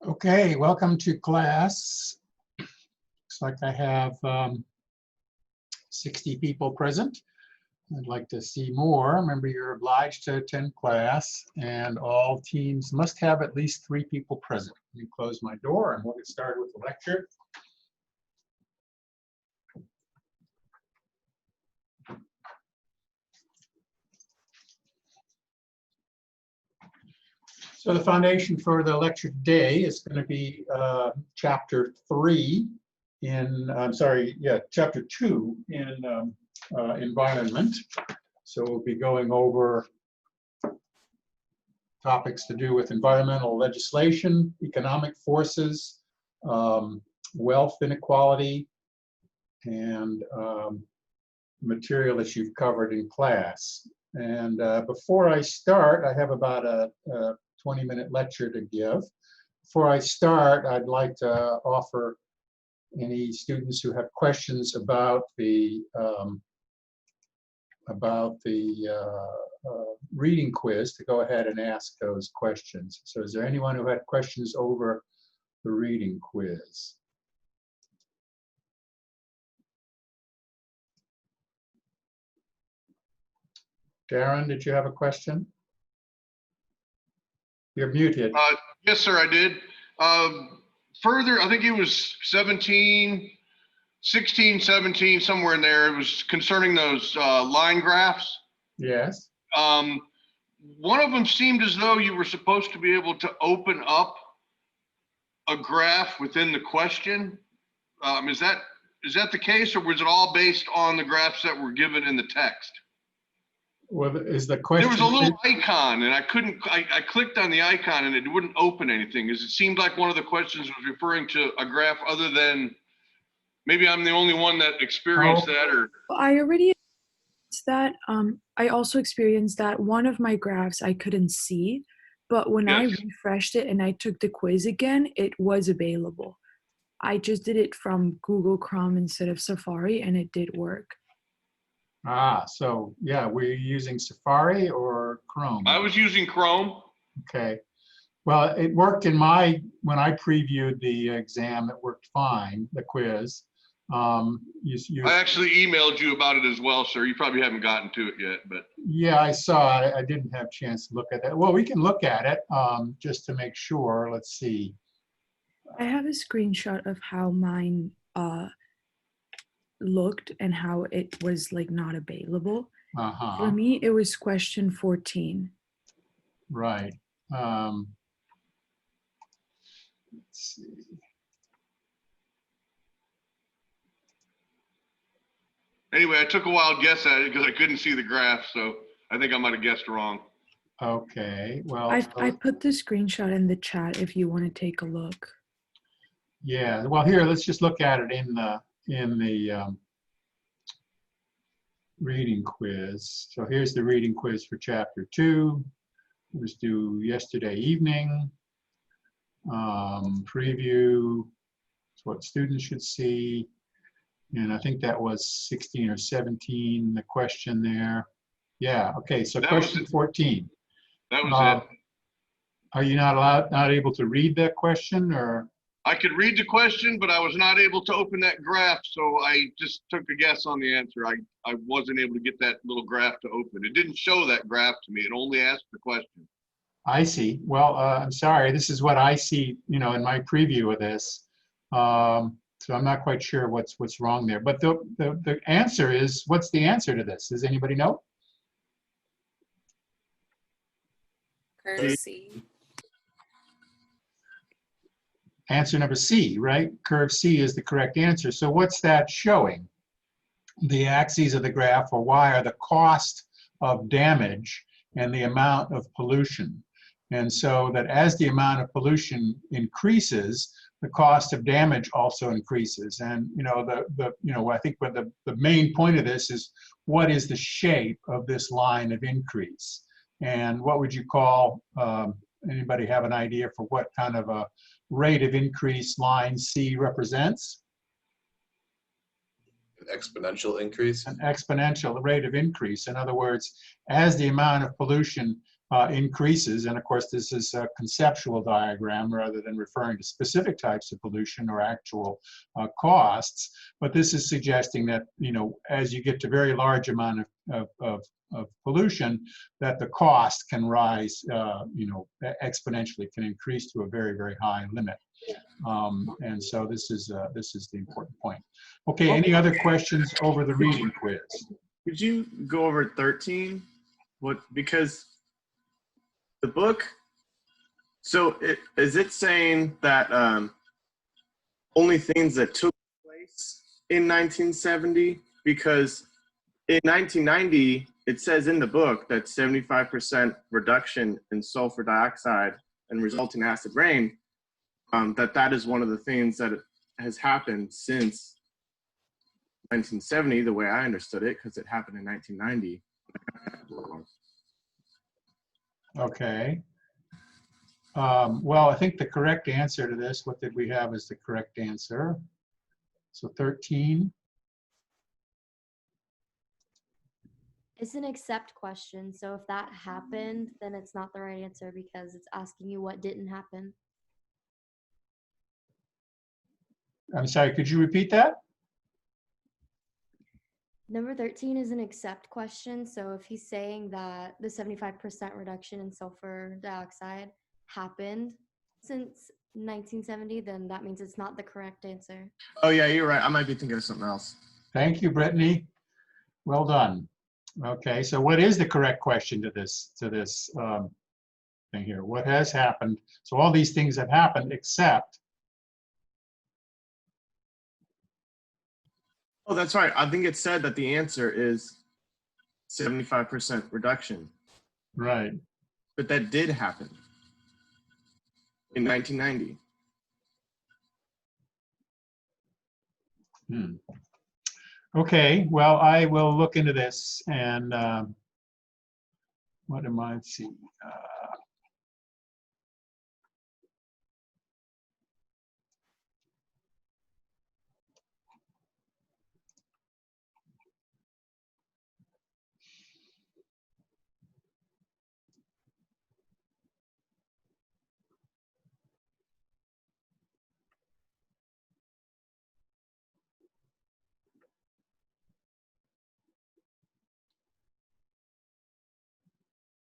Okay, welcome to class. Looks like I have 60 people present. I'd like to see more. Remember, you're obliged to attend class, and all teams must have at least 3 people present. Let me close my door and we'll get started with the lecture. So the foundation for the lecture today is going to be chapter 3 in, chapter 2 in environment. So we'll be going over topics to do with environmental legislation, economic forces, wealth inequality, and material that you've covered in class. And before I start, I have about a 20-minute lecture to give. Before I start, I'd like to offer any students who have questions about the reading quiz to go ahead and ask those questions. So is there anyone who had questions over the reading quiz? Darren, did you have a question? You're muted. Yes, sir, I did. Further, I think it was 16, 17, somewhere in there. It was concerning those line graphs. Yes. One of them seemed as though you were supposed to be able to open up a graph within the question. Is that the case, or was it all based on the graphs that were given in the text? Well, is the question? There was a little icon, and I clicked on the icon, and it wouldn't open anything. It seemed like one of the questions was referring to a graph other than, maybe I'm the only one that experienced that, or. I already experienced that. I also experienced that one of my graphs I couldn't see, but when I refreshed it and I took the quiz again, it was available. I just did it from Google Chrome instead of Safari, and it did work. So yeah, were you using Safari or Chrome? I was using Chrome. Okay. Well, it worked when I previewed the exam, it worked fine, the quiz. I actually emailed you about it as well, sir. You probably haven't gotten to it yet, but. Yeah, I saw it. I didn't have a chance to look at that. Well, we can look at it just to make sure. Let's see. I have a screenshot of how mine looked and how it was like not available. For me, it was question 14. Right. Let's see. Anyway, I took a wild guess at it because I couldn't see the graph, so I think I might have guessed wrong. Okay. Well, I put the screenshot in the chat if you want to take a look. Yeah. Well, here, let's just look at it in the reading quiz. So here's the reading quiz for chapter 2. It was due yesterday evening. Preview, it's what students should see. And I think that was 16 or 17, the question there. Yeah, okay, so that question 14. That was it. Are you not able to read that question, or? I could read the question, but I was not able to open that graph, so I just took a guess on the answer. I wasn't able to get that little graph to open. It didn't show that graph to me. It only asked the question. I see. Well, I'm sorry. This is what I see, in my preview of this. So I'm not quite sure what's wrong there. But the answer is, what's the answer to this? Does anybody know? Curve C. Answer number C, right? Curve C is the correct answer. So what's that showing? The axes of the graph, or Y, are the cost of damage and the amount of pollution. And so that as the amount of pollution increases, the cost of damage also increases. And I think what the main point of this is, what is the shape of this line of increase? And what would you call, anybody have an idea for what kind of a rate of increase line C represents? An exponential increase? An exponential rate of increase. In other words, as the amount of pollution increases. And of course, this is a conceptual diagram rather than referring to specific types of pollution or actual costs. But this is suggesting that, as you get to very large amount of pollution, that the cost can rise, exponentially, can increase to a very, very high limit. And so this is the important point. Okay, any other questions over the reading quiz? Could you go over 13? Because the book, is it saying that only things that took place in 1970? Because in 1990, it says in the book that 75% reduction in sulfur dioxide and resulting acid rain, that is one of the things that has happened since 1970, the way I understood it, because it happened in 1990. Okay. Well, I think the correct answer to this, what did we have as the correct answer? So 13. It's an accept question. So if that happened, then it's not the right answer because it's asking you what didn't happen. I'm sorry, could you repeat that? Number 13 is an accept question. So if he's saying that the 75% reduction in sulfur dioxide happened since 1970, then that means it's not the correct answer. Oh yeah, you're right. I might be thinking of something else. Thank you, Brittany. Well done. Okay, so what is the correct question to this thing here? What has happened? So all these things have happened except. Oh, that's right. I think it said that the answer is 75% reduction. Right. But that did happen in 1990. Okay, well, I will look into this and what am I seeing?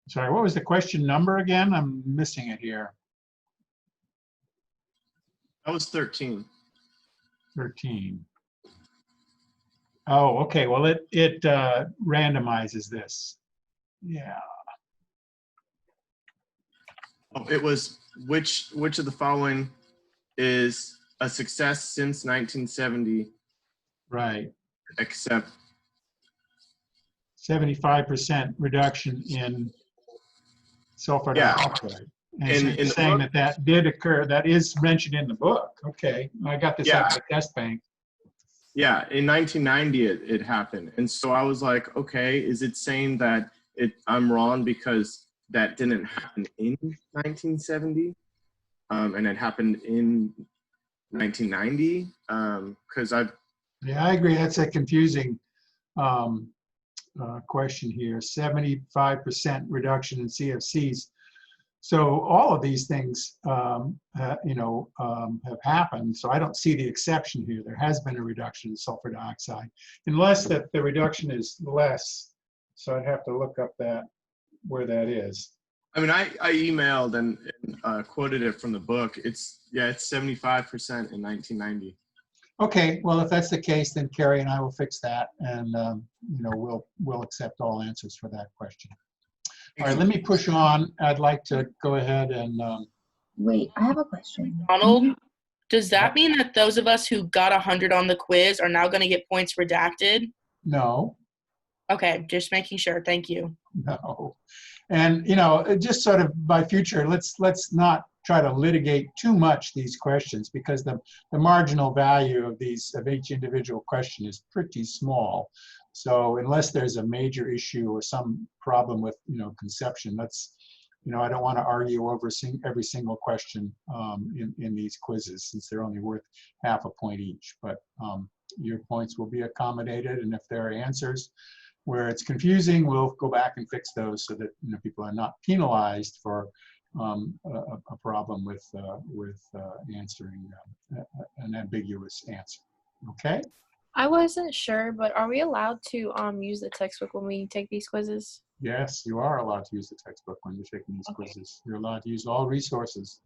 Sorry, what was the question number again? I'm missing it here. That was 13. 13. Oh, okay. Well, it randomizes this. Yeah. Oh, it was which of the following is a success since 1970, Right. except 75% reduction in sulfur Yeah. dioxide. And so In you're the saying book? that did occur. That is mentioned in the book. Okay, I got this out of the test bank. Yeah, in 1990 it happened. And so I was like, okay, is it saying that I'm wrong because that didn't happen in 1970? And it happened in 1990? Because Yeah, I agree. That's a confusing question here. 75% reduction in CFCs. So all of these things, have happened. So I don't see the exception here. There has been a reduction in sulfur dioxide, unless that the reduction is less. So I'd have to look up where that is. I mean, I emailed and quoted it from the book. It's 75% in 1990. Okay, well, if that's the case, then Carrie and I will fix that, and we'll accept all answers for that question. All right, let me push on. I'd like to go ahead and. Wait, I have a question. Donald, does that mean that those of us who got 100 on the quiz are now going to get points redacted? No. Okay, just making sure. Thank you. No. And, just sort of by future, let's not try to litigate too much these questions, because the marginal value of each individual question is pretty small. So unless there's a major issue or some problem with, conception, I don't want to argue over every single question in these quizzes, since they're only worth half a point each. But your points will be accommodated, and if there are answers where it's confusing, we'll go back and fix those so that people are not penalized for a problem with answering an ambiguous answer. Okay. I wasn't sure, but are we allowed to use the textbook when we take these quizzes? Yes, you are allowed to use the textbook when you're taking these quizzes. You're allowed to use all resources.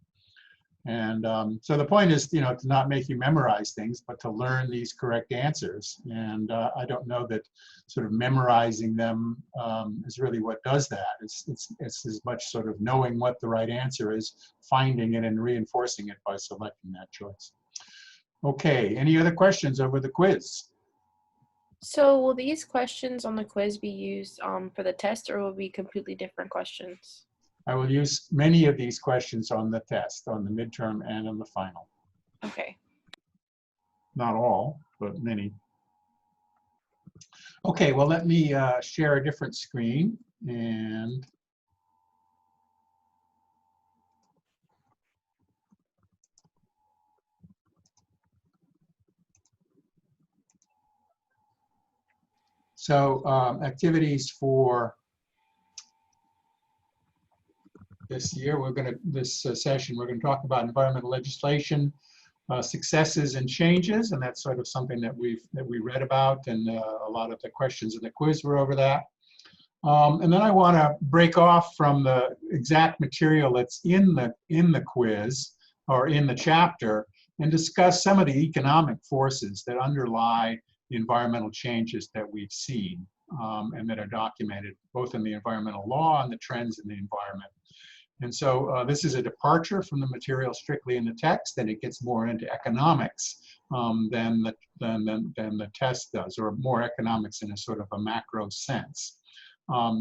And so the point is, to not make you memorize things, but to learn these correct answers. And I don't know that sort of memorizing them is really what does that. It's as much sort of knowing what the right answer is, finding it and reinforcing it by selecting that choice. Okay, any other questions over the quiz? So will these questions on the quiz be used for the test, or will it be completely different questions? I will use many of these questions on the test, on the midterm and on the final. Okay. Not all, but many. Okay, well, let me share a different screen. And so activities for this year, this session, we're going to talk about environmental legislation, successes and changes, and that's sort of something that we read about, and a lot of the questions in the quiz were over that. And then I want to break off from the exact material that's in the quiz or in the chapter and discuss some of the economic forces that underlie the environmental changes that we've seen and that are documented both in the environmental law and the trends in the environment. And so this is a departure from the material strictly in the text, and it gets more into economics than the test does, or more economics in a sort of a macro sense.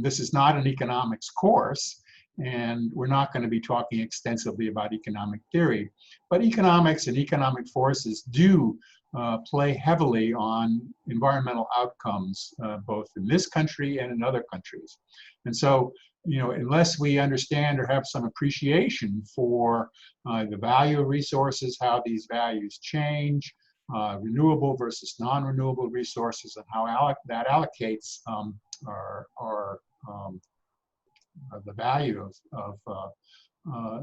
This is not an economics course, and we're not going to be talking extensively about economic theory, but economics and economic forces do play heavily on environmental outcomes, both in this country and in other countries. And so, unless we understand or have some appreciation for the value of resources, how these values change, renewable versus non-renewable resources, and how that allocates the value of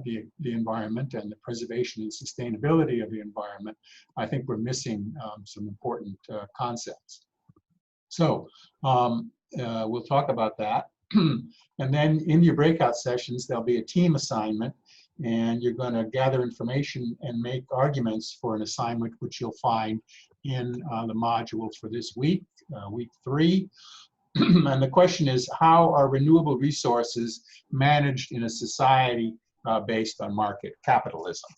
the environment and the preservation and sustainability of the environment, I think we're missing some important concepts. So we'll talk about that. And then in your breakout sessions, there'll be a team assignment, and you're going to gather information and make arguments for an assignment, which you'll find in the module for this week, week 3. And the question is, how are renewable resources managed in a society based on market capitalism?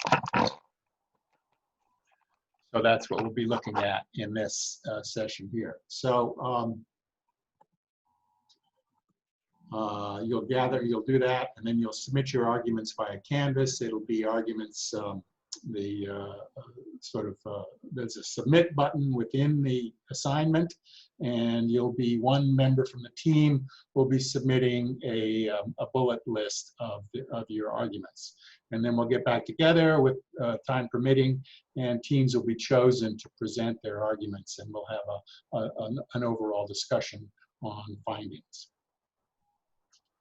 So that's what we'll be looking at in this session here. So you'll do that, and then you'll submit your arguments via Canvas. It'll be arguments, there's a submit button within the assignment, and you'll be one member from the team will be submitting a bullet list of your arguments. And then we'll get back together with time permitting, and teams will be chosen to present their arguments, and we'll have an overall discussion on findings.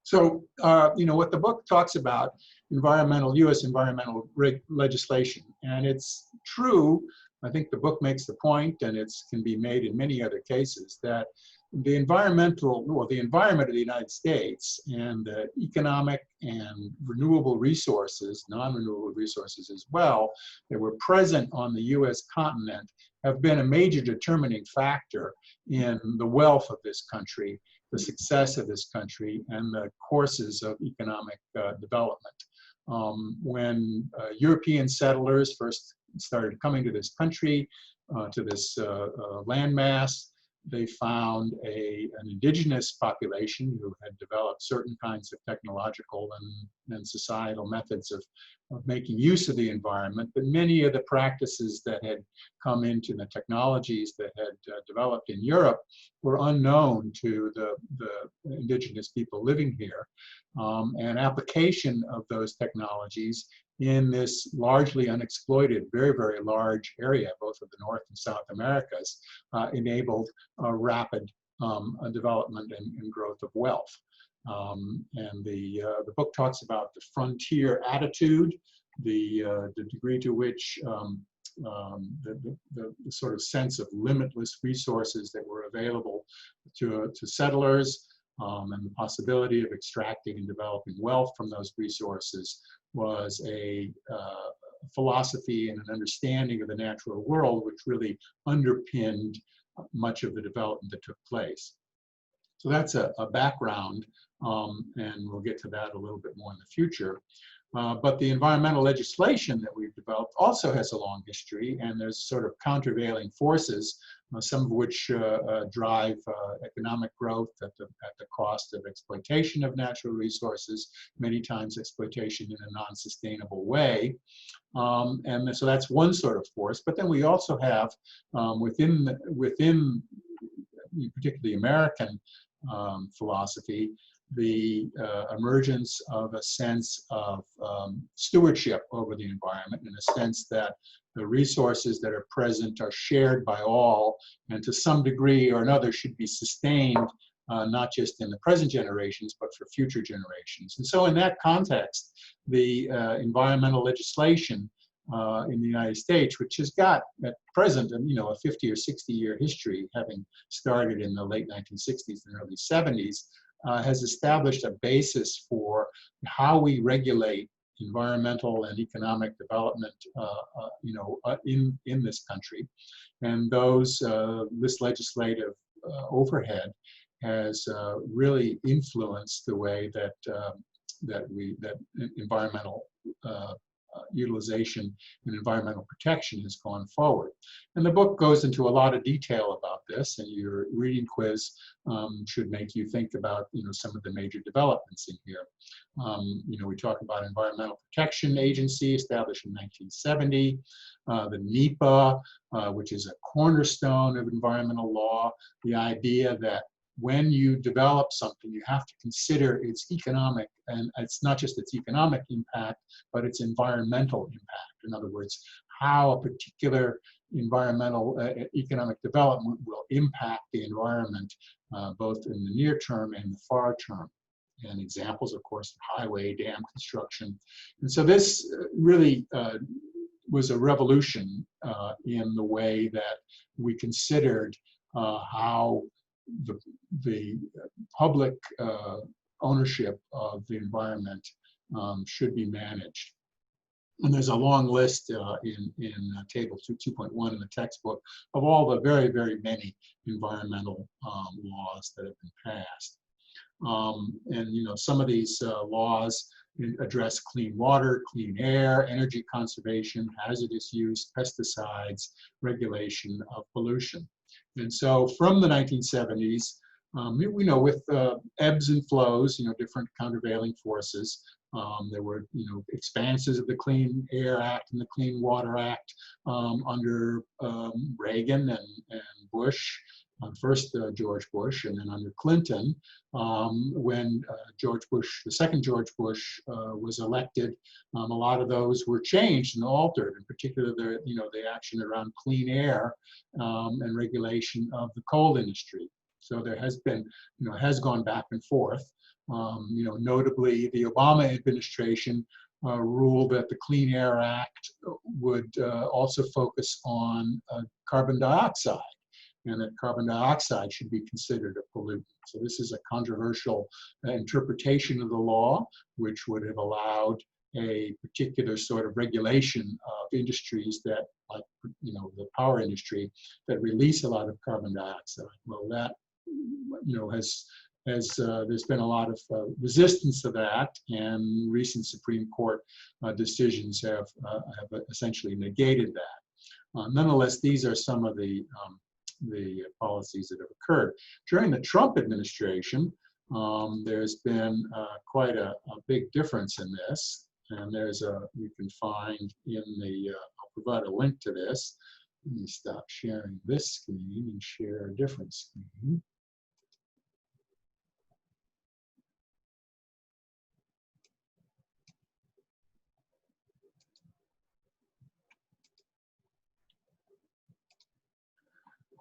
So, what the book talks about, U.S. environmental legislation, and it's true, I think the book makes the point, and it can be made in many other cases, that the environment of the United States and the economic and renewable resources, non-renewable resources as well, that were present on the U.S. continent have been a major determining factor in the wealth of this country, the success of this country, and the courses of economic development. When European settlers first started coming to this country, to this landmass, they found an indigenous population who had developed certain kinds of technological and societal methods of making use of the environment, but many of the practices that had come into the technologies that had developed in Europe were unknown to the indigenous people living here. And application of those technologies in this largely unexploited, very, very large area, both of the North and South Americas, enabled a rapid development and growth of wealth. And the book talks about the frontier attitude, the degree to which the sort of sense of limitless resources that were available to settlers, and the possibility of extracting and developing wealth from those resources was a philosophy and an understanding of the natural world which really underpinned much of the development that took place. So that's a background, and we'll get to that a little bit more in the future. But the environmental legislation that we've developed also has a long history, and there's sort of countervailing forces, some of which drive economic growth at the cost of exploitation of natural resources, many times exploitation in a non-sustainable way. And so that's one sort of force. But then we also have within particularly American philosophy, the emergence of a sense of stewardship over the environment, in a sense that the resources that are present are shared by all, and to some degree or another should be sustained, not just in the present generations, but for future generations. And so in that context, the environmental legislation in the United States, which has got at present, a 50 or 60-year history, having started in the late 1960s and early 70s, has established a basis for how we regulate environmental and economic development, in this country. And this legislative overhead has really influenced the way that environmental utilization and environmental protection has gone forward. And the book goes into a lot of detail about this, and your reading quiz should make you think about some of the major developments in here. We talk about Environmental Protection Agency established in 1970, the NEPA, which is a cornerstone of environmental law, the idea that when you develop something, you have to consider its economic, and it's not just its economic impact, but its environmental impact. In other words, how a particular environmental economic development will impact the environment, both in the near term and the far term. And examples, of course, highway, dam construction. And so this really was a revolution in the way that we considered how the public ownership of the environment should be managed. And there's a long list in table 2.1 in the textbook of all the very, very many environmental laws that have been passed. And some of these laws address clean water, clean air, energy conservation, hazardous use, pesticides, regulation of pollution. And so from the 1970s, we know with ebbs and flows, different countervailing forces. There were, expanses of the Clean Air Act and the Clean Water Act under Reagan and Bush, first George Bush, and then under Clinton. When the second George Bush was elected, a lot of those were changed and altered, in particular the action around clean air and regulation of the coal industry. So there has been, has gone back and forth. Notably, the Obama administration ruled that the Clean Air Act would also focus on carbon dioxide, and that carbon dioxide should be considered a pollutant. So this is a controversial interpretation of the law, which would have allowed a particular sort of regulation of industries that, like, the power industry, that release a lot of carbon dioxide. Well, that, there's been a lot of resistance to that, and recent Supreme Court decisions have essentially negated that. Nonetheless, these are some of the policies that have occurred. During the Trump administration, there's been quite a big difference in this, and you can find in I'll provide a link to this. Let me stop sharing this screen and share a different screen.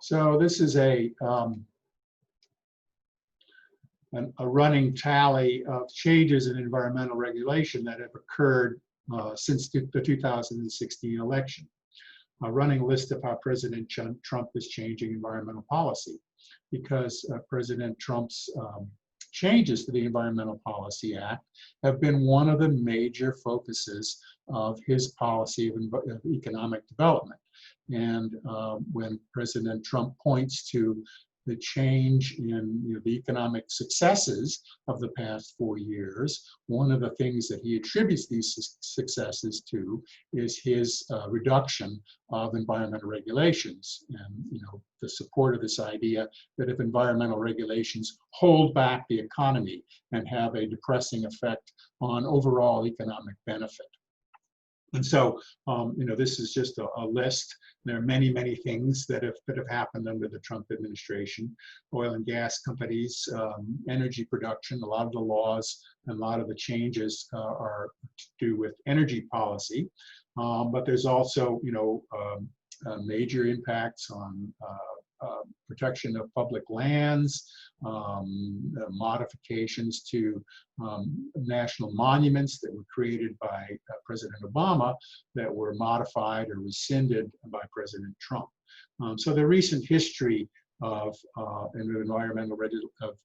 So this is a a running tally of changes in environmental regulation that have occurred since the 2016 election. A running list of how President Trump is changing environmental policy, because President Trump's changes to the Environmental Policy Act have been one of the major focuses of his policy of economic development. And when President Trump points to the change in the economic successes of the past 4 years, one of the things that he attributes these successes to is his reduction of environmental regulations, and the support of this idea that if environmental regulations hold back the economy and have a depressing effect on overall economic benefit. And so, this is just a list. There are many, many things that have happened under the Trump administration. Oil and gas companies, energy production, a lot of the laws and a lot of the changes are to do with energy policy. But there's also, major impacts on protection of public lands, modifications to national monuments that were created by President Obama that were modified or rescinded by President Trump. So the recent history of environmental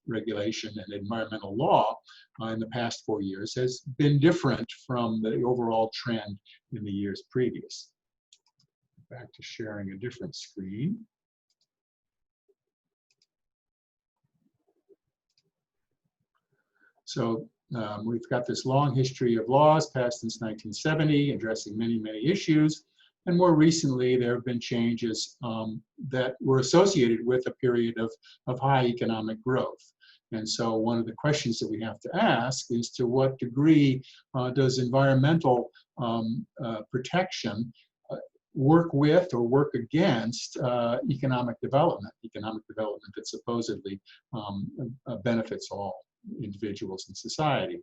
regulation and environmental law in the past 4 years has been different from the overall trend in the years previous. Back to sharing a different screen. So we've got this long history of laws passed since 1970, addressing many, many issues. And more recently, there have been changes that were associated with a period of high economic growth. And so one of the questions that we have to ask is, to what degree does environmental protection work with or work against economic development that supposedly benefits all individuals in society.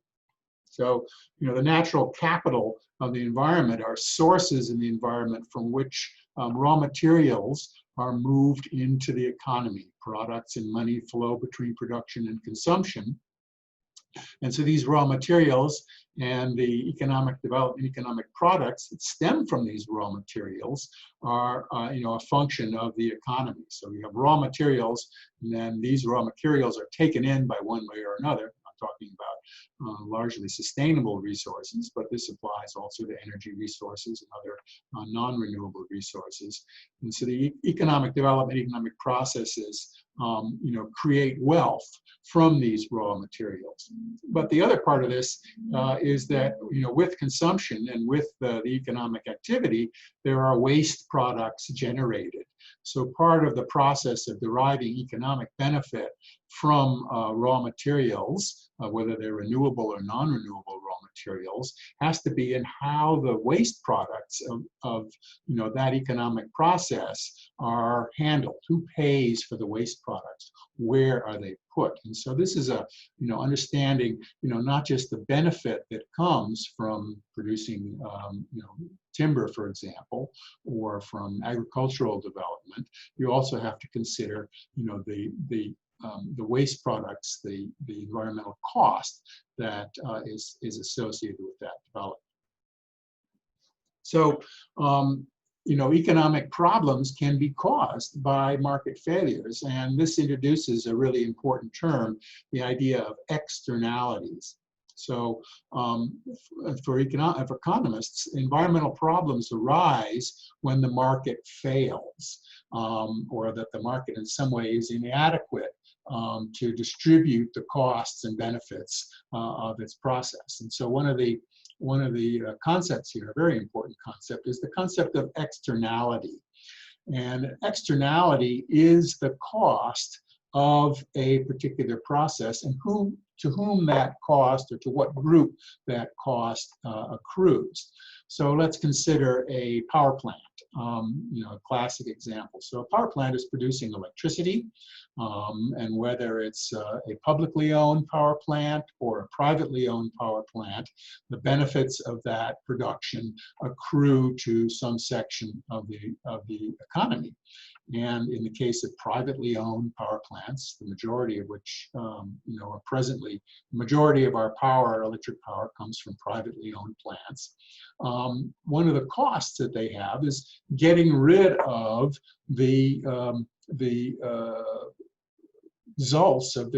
So, the natural capital of the environment are sources in the environment from which raw materials are moved into the economy. Products and money flow between production and consumption. And so these raw materials and the economic development, economic products that stem from these raw materials are, a function of the economy. So you have raw materials, and then these raw materials are taken in by one way or another. I'm talking about largely sustainable resources, but this applies also to energy resources and other non-renewable resources. And so the economic development, economic processes, create wealth from these raw materials. But the other part of this is that, with consumption and with the economic activity, there are waste products generated. So part of the process of deriving economic benefit from raw materials, whether they're renewable or non-renewable raw materials, has to be in how the waste products of that economic process are handled. Who pays for the waste products? Where are they put? And so this is understanding, not just the benefit that comes from producing, timber, for example, or from agricultural development. You also have to consider, the waste products, the environmental cost that is associated with that development. So, economic problems can be caused by market failures, and this introduces a really important term, the idea of externalities. So for economists, environmental problems arise when the market fails, or that the market in some way is inadequate to distribute the costs and benefits of its process. And so one of the concepts here, a very important concept, is the concept of externality. And externality is the cost of a particular process and to whom that cost, or to what group that cost accrues. So let's consider a power plant. a classic example. So a power plant is producing electricity, and whether it's a publicly owned power plant or a privately owned power plant, the benefits of that production accrue to some section of the economy. And in the case of privately owned power plants, the majority of which, are presently, the majority of our power, electric power, comes from privately owned plants. One of the costs that they have is getting rid of the results of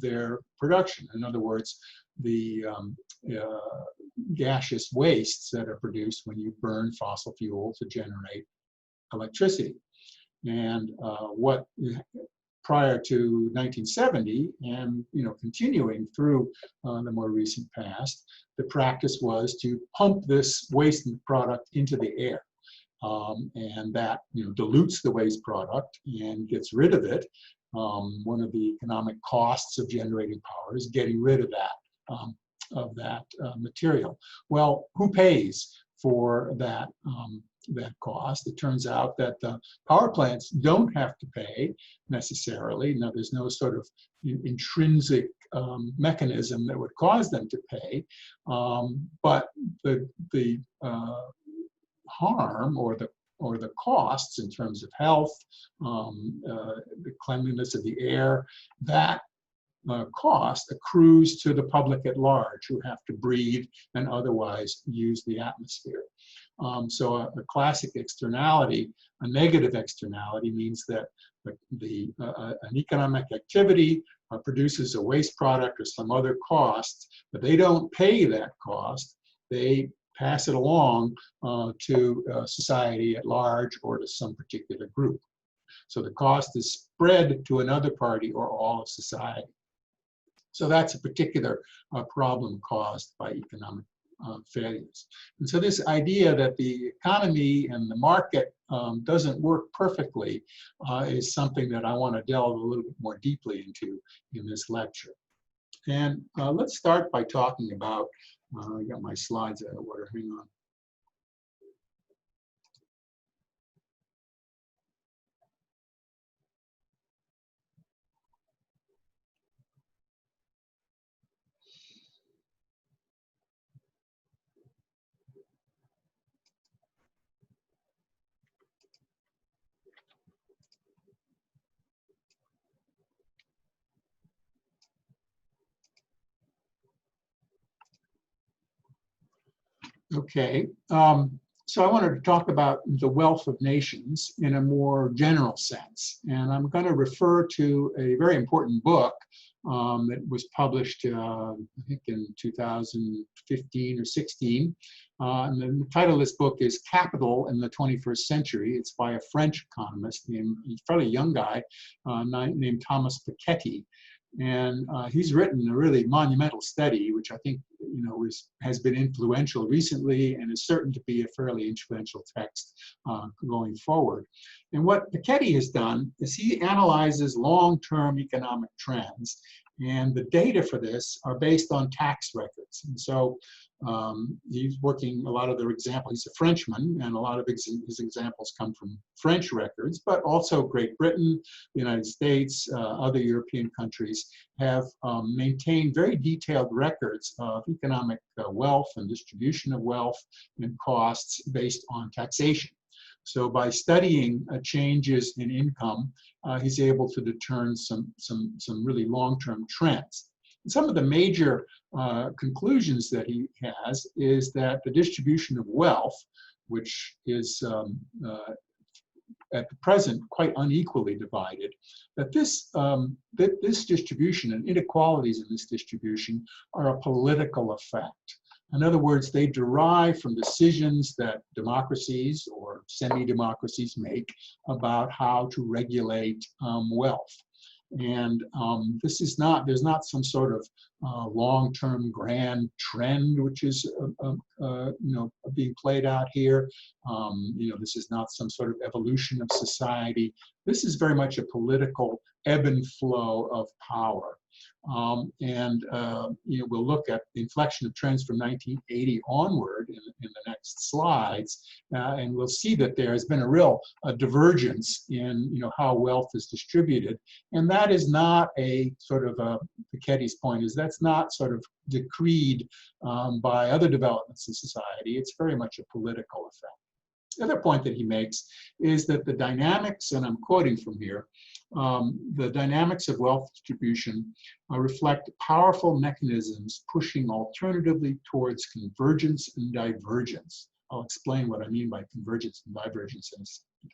their production. In other words, the gaseous wastes that are produced when you burn fossil fuel to generate electricity. And what prior to 1970 and continuing through the more recent past, the practice was to pump this waste product into the air. And that dilutes the waste product and gets rid of it. One of the economic costs of generating power is getting rid of that material. Well, who pays for that cost? It turns out that the power plants don't have to pay necessarily. Now, there's no sort of intrinsic mechanism that would cause them to pay, but the harm or the costs in terms of health, the cleanliness of the air, that cost accrues to the public at large who have to breathe and otherwise use the atmosphere. So a classic externality, a negative externality, means that an economic activity produces a waste product or some other cost, but they don't pay that cost. They pass it along to society at large or to some particular group. So the cost is spread to another party or all of society. So that's a particular problem caused by economic failures. And so this idea that the economy and the market doesn't work perfectly is something that I want to delve a little bit more deeply into in this lecture. And let's start by talking about, I got my slides out of order, hang on. Okay, so I wanted to talk about the wealth of nations in a more general sense. And I'm going to refer to a very important book that was published, I think in 2015 or 16. And the title of this book is Capital in the 21st Century. It's by a French economist, a fairly young guy named Thomas Piketty. And he's written a really monumental study, which I think has been influential recently and is certain to be a fairly influential text going forward. And what Piketty has done is he analyzes long-term economic trends, and the data for this are based on tax records. And so he's working a lot of their examples. He's a Frenchman, and a lot of his examples come from French records, but also Great Britain, the United States, other European countries have maintained very detailed records of economic wealth and distribution of wealth and costs based on taxation. So by studying changes in income, he's able to discern some really long-term trends. And some of the major conclusions that he has is that the distribution of wealth, which is at the present quite unequally divided, that this distribution and inequalities in this distribution are a political effect. In other words, they derive from decisions that democracies or semi-democracies make about how to regulate wealth. And there's not some sort of long-term grand trend which is being played out here. This is not some sort of evolution of society. This is very much a political ebb and flow of power. We'll look at the inflection of trends from 1980 onward in the next slides, and we'll see that there has been a real divergence in how wealth is distributed, and that is not a sort of Piketty's point is that's not sort of decreed by other developments in society. It's very much a political effect. The other point that he makes is that the dynamics, and I'm quoting from here, the dynamics of wealth distribution reflect powerful mechanisms pushing alternatively towards convergence and divergence. I'll explain what I mean by convergence and divergence in a second.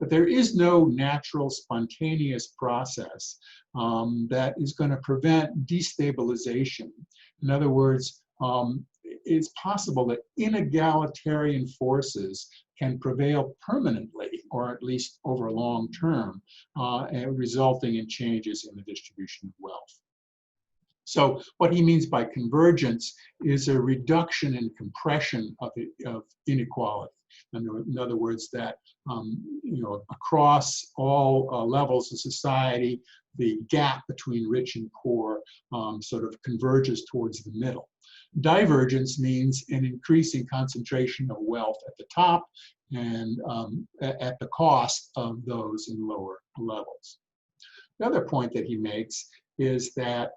But there is no natural, spontaneous process that is going to prevent destabilization. In other words, it's possible that inegalitarian forces can prevail permanently, or at least over a long term, resulting in changes in the distribution of wealth. So what he means by convergence is a reduction in compression of inequality. In other words, that across all levels of society, the gap between rich and poor sort of converges towards the middle. Divergence means an increasing concentration of wealth at the top and at the cost of those in lower levels. The other point that he makes is that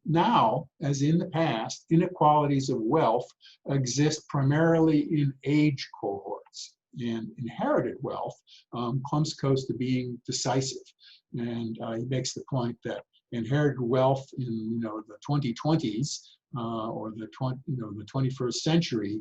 now, as in the past, inequalities of wealth exist primarily in age cohorts, and inherited wealth comes close to being decisive. And he makes the point that inherited wealth in the 2020s or the 21st century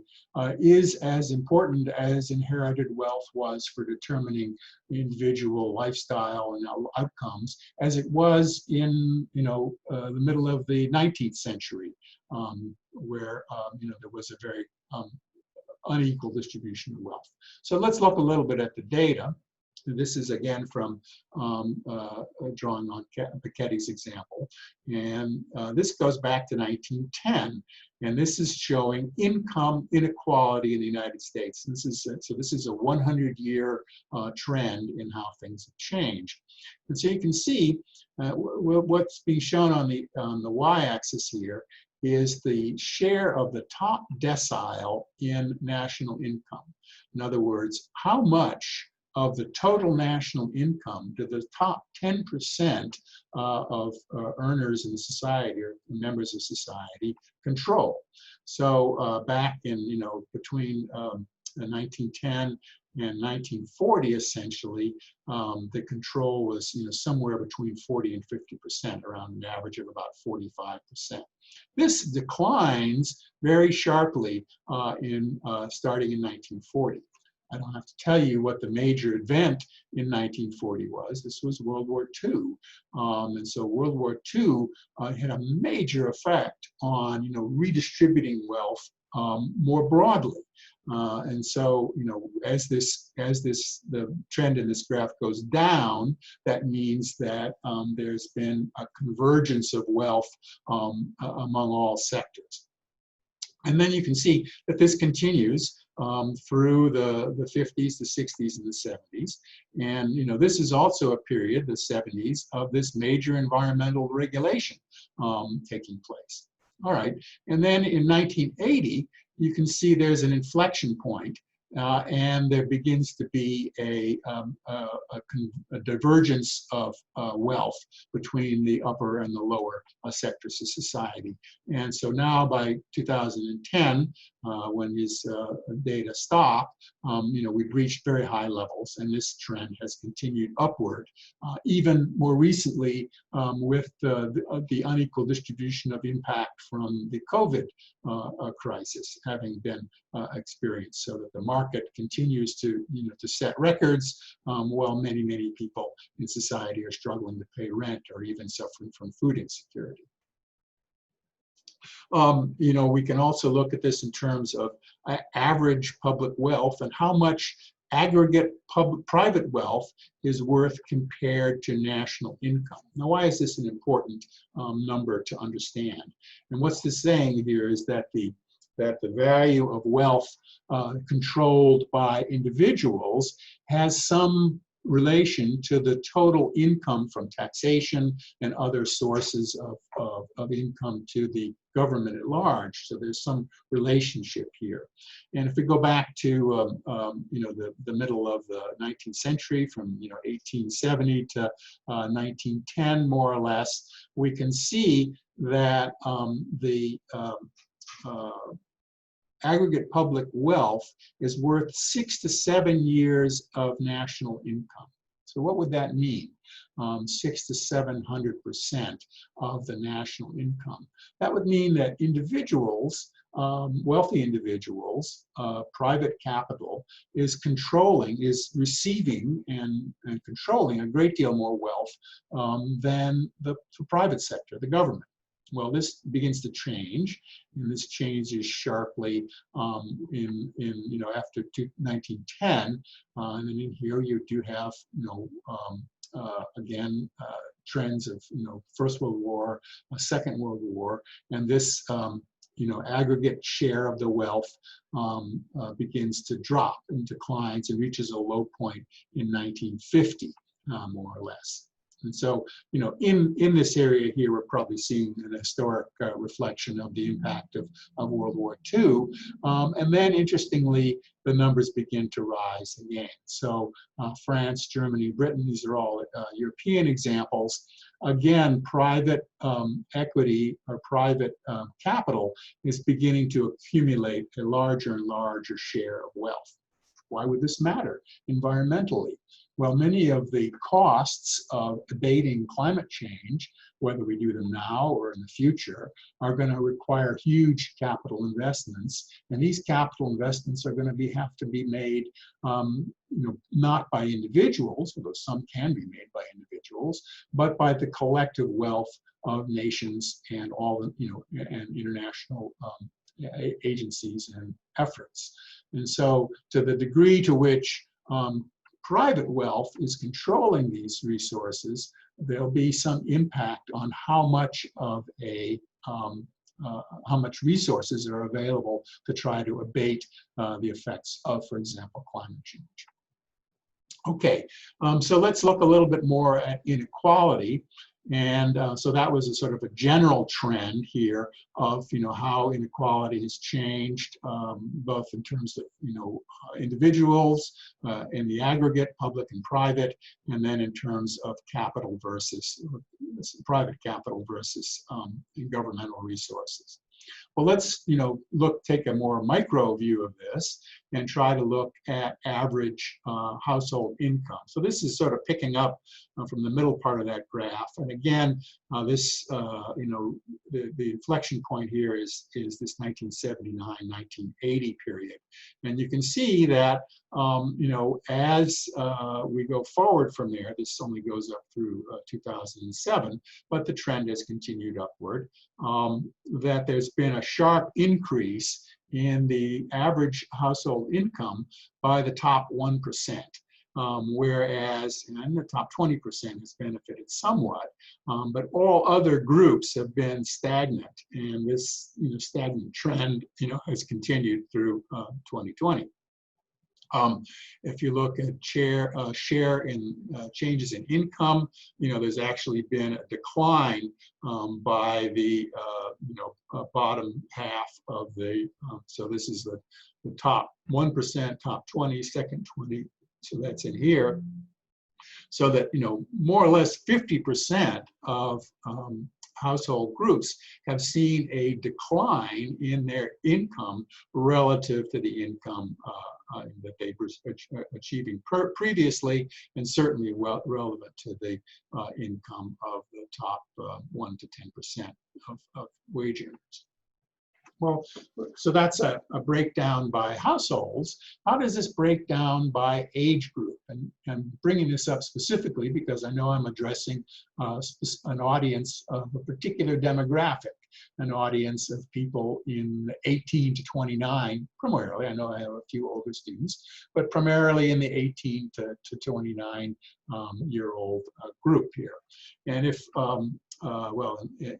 is as important as inherited wealth was for determining individual lifestyle and outcomes as it was in the middle of the 19th century, where there was a very unequal distribution of wealth. So let's look a little bit at the data. This is again from drawing on Piketty's example, and this goes back to 1910, and this is showing income inequality in the United States. This is a 100-year trend in how things have changed, and so you can see what's being shown on the y-axis here is the share of the top decile in national income. In other words, how much of the total national income do the top 10% of earners in the society or members of society control. So back in, between 1910 and 1940, essentially, the control was, somewhere between 40 and 50%, around an average of about 45%. This declines very sharply starting in 1940. I don't have to tell you what the major event in 1940 was. This was World War II. And so World War II had a major effect on, redistributing wealth more broadly. And so, as the trend in this graph goes down, that means that there's been a convergence of wealth among all sectors. And then you can see that this continues through the 50s, the 60s, and the 70s. And this is also a period, the 70s, of this major environmental regulation taking place. All right, and then in 1980, you can see there's an inflection point, and there begins to be a divergence of wealth between the upper and the lower sectors of society. And so now by 2010, when his data stopped, we've reached very high levels, and this trend has continued upward, even more recently with the unequal distribution of impact from the COVID crisis having been experienced, so that the market continues to set records while many people in society are struggling to pay rent or even suffering from food insecurity. We can also look at this in terms of average public wealth and how much aggregate private wealth is worth compared to national income. Now, why is this an important number to understand? And what's this saying here is that the value of wealth controlled by individuals has some relation to the total income from taxation and other sources of income to the government at large. So there's some relationship here. And if we go back to the middle of the 19th century, from 1870 to 1910, more or less, we can see that the aggregate public wealth is worth 6 to 7 years of national income. So what would that mean? 600 to 700% of the national income. That would mean that individuals, wealthy individuals, private capital is receiving and controlling a great deal more wealth than the private sector, the government. Well, this begins to change, and this changes sharply after 1910, and then in here you do have again trends of First World War, Second World War, and this aggregate share of the wealth begins to drop and declines and reaches a low point in 1950, more or less. And so, in this area here, we're probably seeing an historic reflection of the impact of World War II. And then, interestingly, the numbers begin to rise again. So France, Germany, Britain, these are all European examples. Again, private equity or private capital is beginning to accumulate a larger and larger share of wealth. Why would this matter environmentally? Well, many of the costs of abating climate change, whether we do them now or in the future, are going to require huge capital investments. And these capital investments are going to have to be made, not by individuals, although some can be made by individuals, but by the collective wealth of nations and all, and international agencies and efforts. And so, to the degree to which private wealth is controlling these resources, there'll be some impact on how much resources are available to try to abate the effects of, for example, climate change. Okay, so let's look a little bit more at inequality. And so that was a sort of a general trend here of how inequality has changed, both in terms of individuals in the aggregate, public and private, and then in terms of capital versus private capital versus governmental resources. Well, let's take a more micro view of this and try to look at average household income. So this is sort of picking up from the middle part of that graph. And again, the inflection point here is this 1979-1980 period. And you can see that as we go forward from there, this only goes up through 2007, but the trend has continued upward, that there's been a sharp increase in the average household income by the top 1%, whereas and the top 20% has benefited somewhat, but all other groups have been stagnant, and this stagnant trend has continued through 2020. If you look at share in changes in income, there's actually been a decline by the bottom half of the. So this is the top 1%, top 20, second 20. So that's in here. So that more or less 50% of household groups have seen a decline in their income relative to the income that they were achieving previously, and certainly relevant to the income of the top 1 to 10% of wage earners. Well, so that's a breakdown by households. How does this break down by age group? And I'm bringing this up specifically because I know I'm addressing an audience of a particular demographic, an audience of people in 18 to 29, primarily. I know I have a few older students, but primarily in the 18 to 29 year old group here. And if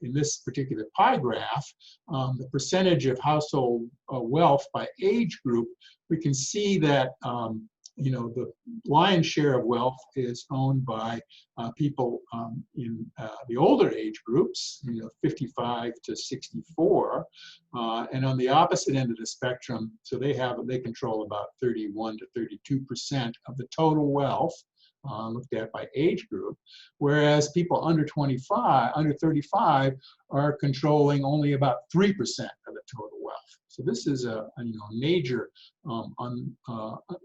in this particular pie graph, the percentage of household wealth by age group, we can see that the lion's share of wealth is owned by people in the older age groups, 55 to 64, and on the opposite end of the spectrum, so they control about 31 to 32% of the total wealth looked at by age group, whereas people under 35 are controlling only about 3% of the total wealth. So this is a major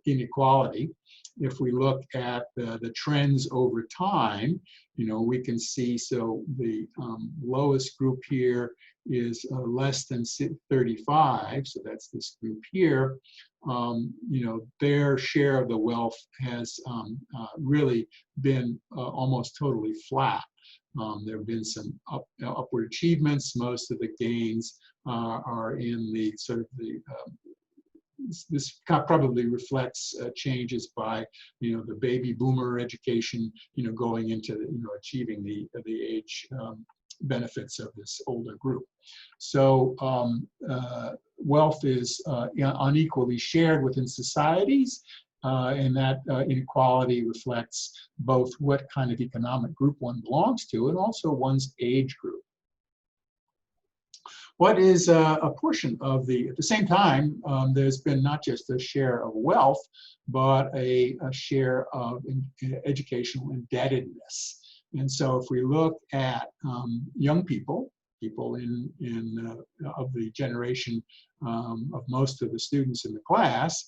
inequality. If we look at the trends over time, we can see, so the lowest group here is less than 35, so that's this group here. Their share of the wealth has really been almost totally flat. There have been some upward achievements. Most of the gains are in the sort of this probably reflects changes by the baby boomer education going into achieving the age benefits of this older group. So wealth is unequally shared within societies, and that inequality reflects both what kind of economic group one belongs to and also one's age group. What is a portion of at the same time, there's been not just a share of wealth, but a share of educational indebtedness. And so if we look at young people of the generation of most of the students in the class,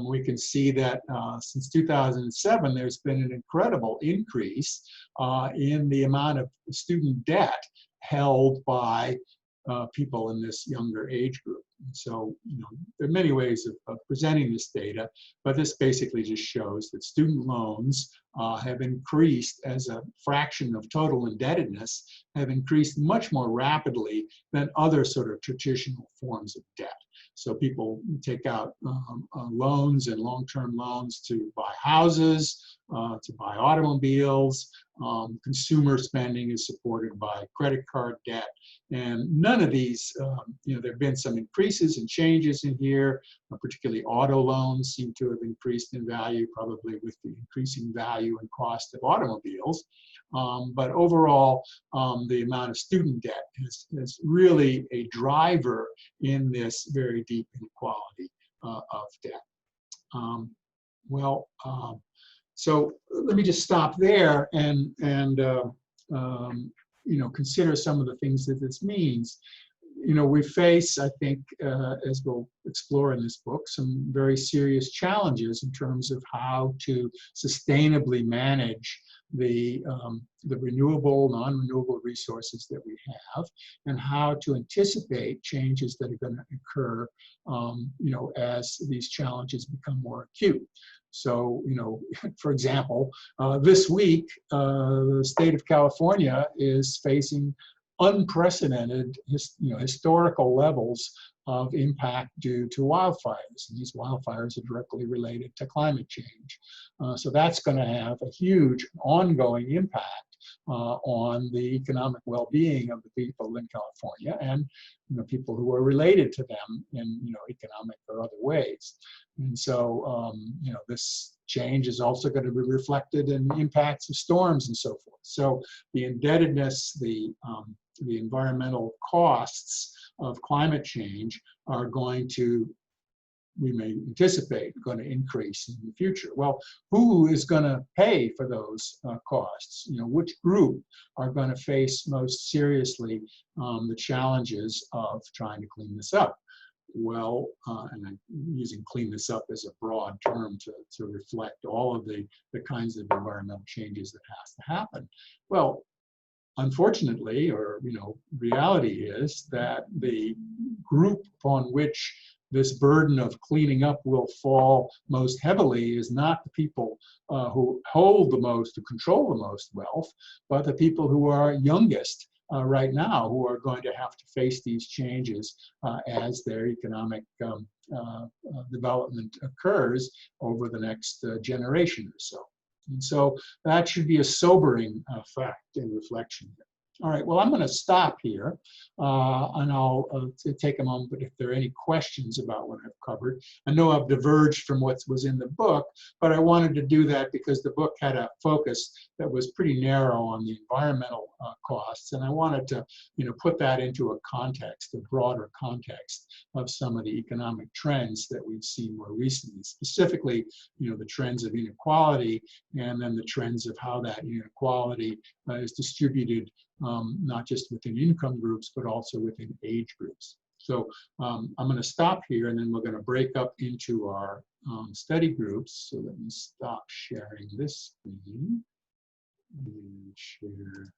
we can see that since 2007, there's been an incredible increase in the amount of student debt held by people in this younger age group. And so, there are many ways of presenting this data, but this basically just shows that student loans have increased as a fraction of total indebtedness, have increased much more rapidly than other sort of traditional forms of debt. So people take out loans and long-term loans to buy houses, to buy automobiles. Consumer spending is supported by credit card debt. And none of these, there have been some increases and changes in here, particularly auto loans seem to have increased in value, probably with the increasing value and cost of automobiles. But overall, the amount of student debt is really a driver in this very deep inequality of debt. So let me just stop there and consider some of the things that this means. We face, I think, as we'll explore in this book, some very serious challenges in terms of how to sustainably manage the renewable, non-renewable resources that we have, and how to anticipate changes that are going to occur, as these challenges become more acute. So, for example, this week, the state of California is facing unprecedented, historical levels of impact due to wildfires. And these wildfires are directly related to climate change. So that's going to have a huge ongoing impact on the economic well-being of the people in California and people who are related to them in economic or other ways. And so this change is also going to be reflected in the impacts of storms and so forth. So the indebtedness, the environmental costs of climate change are going to, we may anticipate, going to increase in the future. Well, who is going to pay for those costs? Which group are going to face most seriously the challenges of trying to clean this up? Well, and I'm using clean this up as a broad term to reflect all of the kinds of environmental changes that has to happen. Well, unfortunately, or reality is that the group upon which this burden of cleaning up will fall most heavily is not the people who hold the most, who control the most wealth, but the people who are youngest right now, who are going to have to face these changes as their economic development occurs over the next generation or so. And so that should be a sobering fact and reflection. All right, well, I'm going to stop here, and I'll take a moment, but if there are any questions about what I've covered, I know I've diverged from what was in the book, but I wanted to do that because the book had a focus that was pretty narrow on the environmental costs, and I wanted to, put that into a context, a broader context of some of the economic trends that we've seen more recently, specifically, the trends of inequality, and then the trends of how that inequality is distributed not just within income groups, but also within age groups. So I'm going to stop here, and then we're going to break up into our study groups. So let me stop sharing this screen and share.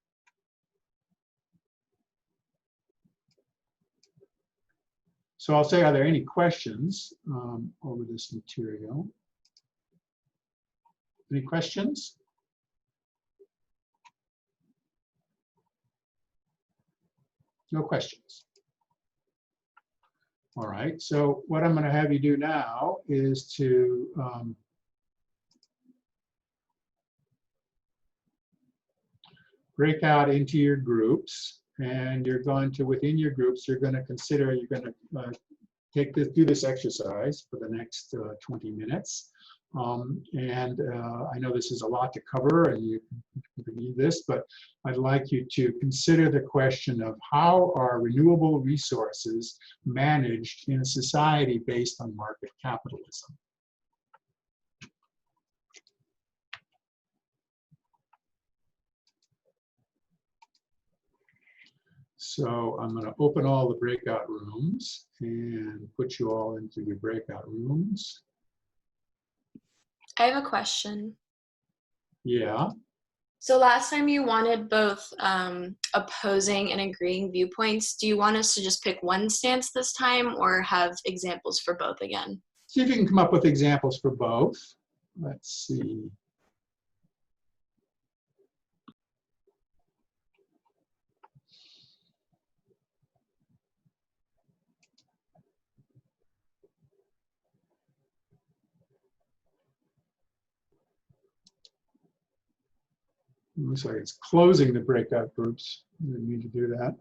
So I'll say, are there any questions over this material? Any questions? No questions. All right, so what I'm going to have you do now is to break out into your groups, and you're going to, within your groups, you're going to consider, you're going to do this exercise for the next 20 minutes. I know this is a lot to cover, and you need this, but I'd like you to consider the question of how are renewable resources managed in a society based on market capitalism. So I'm going to open all the breakout rooms and put you all into your breakout rooms. I have a question. Yeah. So last time you wanted both opposing and agreeing viewpoints. Do you want us to just pick one stance this time, or have examples for both again? See if you can come up with examples for both. Let's see. Looks like it's closing the breakout groups. You didn't need to do that.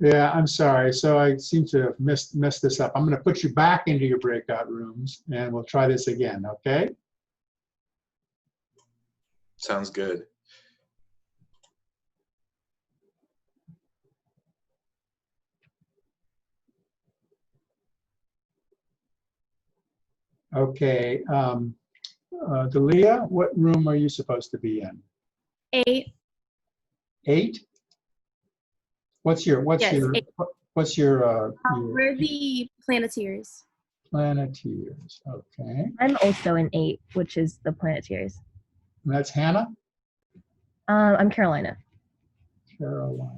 Yeah, I'm sorry. So I seem to have messed this up. I'm going to put you back into your breakout rooms, and we'll try this again, okay? Sounds good. Okay. Dalia, what room are you supposed to be in? 8. 8? What's your Yes, 8. what's your We're the Planeteers. Planeteers? Okay. I'm also in 8, which is the Planeteers. And that's Hannah? I'm Carolina. Carolina.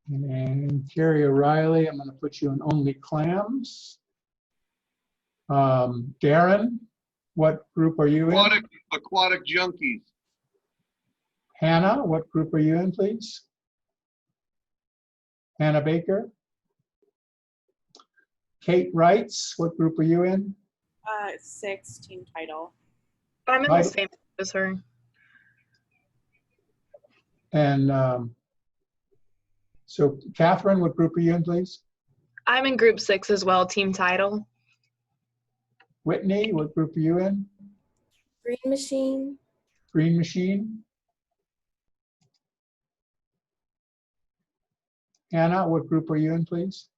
And Carrie O'Reilly, I'm going to put you in only clams. Darren, what group are you in? Aquatic junkies. Hannah, what group are you in, please? Hannah Baker. Kate Wrights, what group are you in? 6, team title. I'm in the same as her. And so Catherine, what group are you in, please? I'm in group 6 as well, team title. Whitney, what group are you in? Green Machine. Green Machine. Anna, what group are you in, please?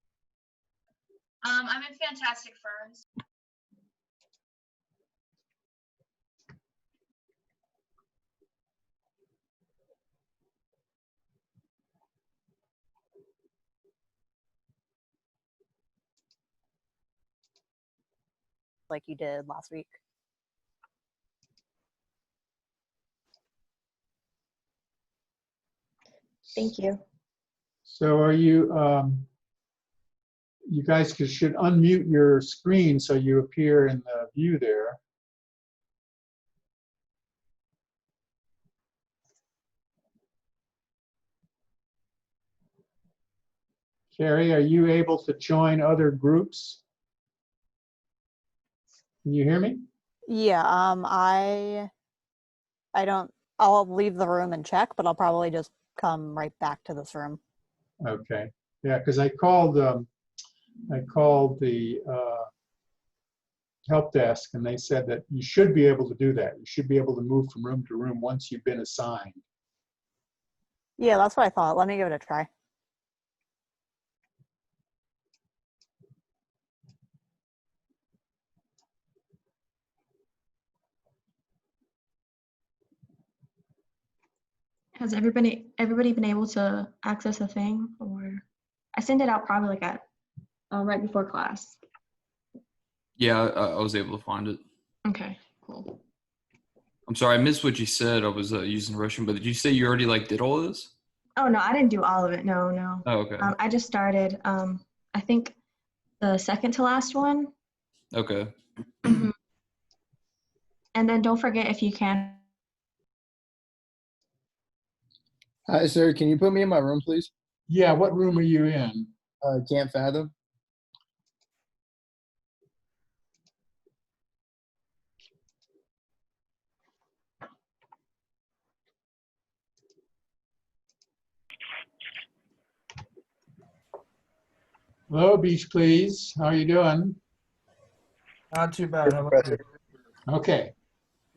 I'm in Fantastic Ferns. like you did last week. Thank you. So are you, you guys should unmute your screen so you appear in the view there. Carrie, are you able to join other groups? Can you hear me? Yeah, I don't, I'll leave the room and check, but I'll probably just come right back to this room. Okay. Yeah, because I called the help desk and they said that you should be able to do that. You should be able to move from room to room once you've been assigned. Yeah, that's what I thought. Let me give it a try. Has everybody been able to access a thing, or I sent it out probably like at right before class. Yeah, I was able to find it. Okay, cool. I'm sorry, I missed what you said. I was using Russian, but did you say you already like did all of this? Oh no, I didn't do all of it. No, no. Oh, okay. I just started. I think the second to last one. Okay. Mhm. And then don't forget if you can. Hi, sir. Can you put me in my room, please? Yeah, what room are you in? Can't fathom. Hello, Beach, please. How are you doing? Not too bad. How about you? Okay.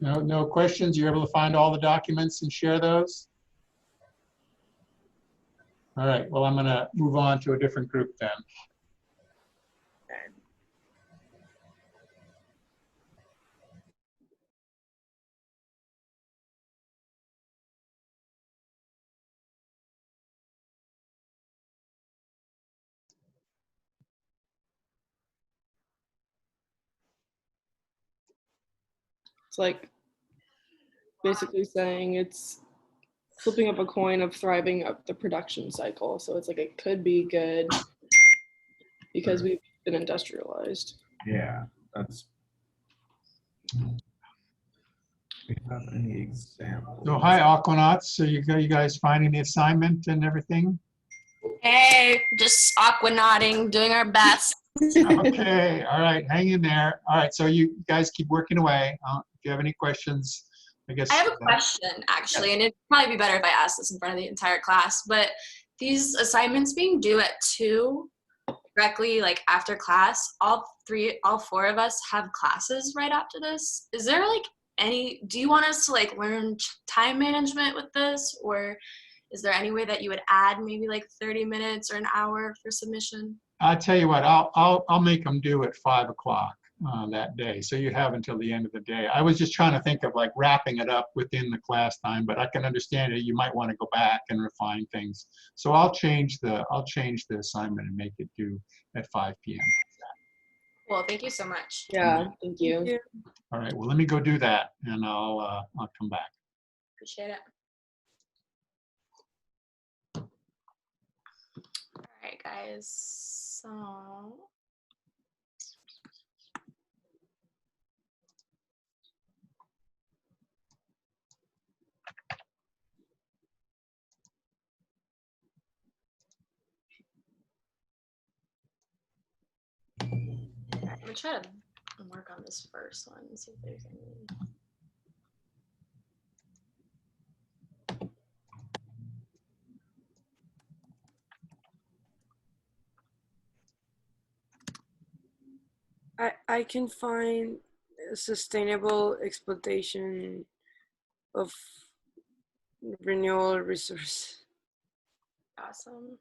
No questions? You're able to find all the documents and share those? All right. Well, I'm going to move on to a different group then. It's like basically saying it's flipping up a coin of thriving up the production cycle. So it's like it could be good because we've been industrialized. Yeah, that's. Do we have any examples? So hi, Aquanauts. So you guys finding the assignment and everything? Hey, just aquanauting, doing our best. Okay. All right. Hang in there. All right. So you guys keep working away. If you have any questions, I guess. I have a question, actually, and it'd probably be better if I asked this in front of the entire class, but these assignments being due at 2 directly, like after class, all four of us have classes right after this. Is there like do you want us to like learn time management with this, or is there any way that you would add maybe like 30 minutes or an hour for submission? I'll tell you what, I'll make them do at 5 o'clock that day. So you have until the end of the day. I was just trying to think of like wrapping it up within the class time, but I can understand it. You might want to go back and refine things. So I'll change the assignment and make it due at 5 p.m. Well, thank you so much. Yeah, thank you. All right, well, let me go do that and I'll come back. Appreciate it. All right, guys. So I'm gonna try to work on this first one and see if there's any. I can find sustainable exploitation of renewable resource. Awesome.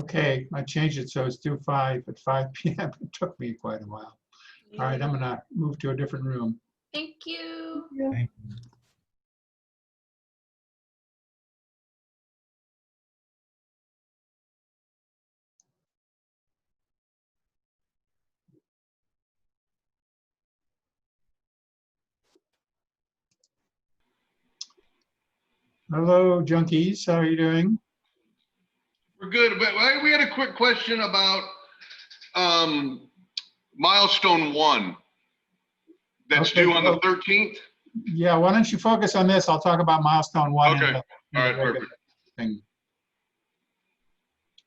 Okay, I changed it so it's due 5 at 5 p.m. It took me quite a while. All right, I'm gonna move to a different room. Thank you. Okay. Hello, junkies. How are you doing? We're good, but we had a quick question about milestone 1 that's Okay, due on the well, 13th. yeah, why don't you focus on this? I'll talk about milestone 1 Okay. in the All right, regular perfect. thing.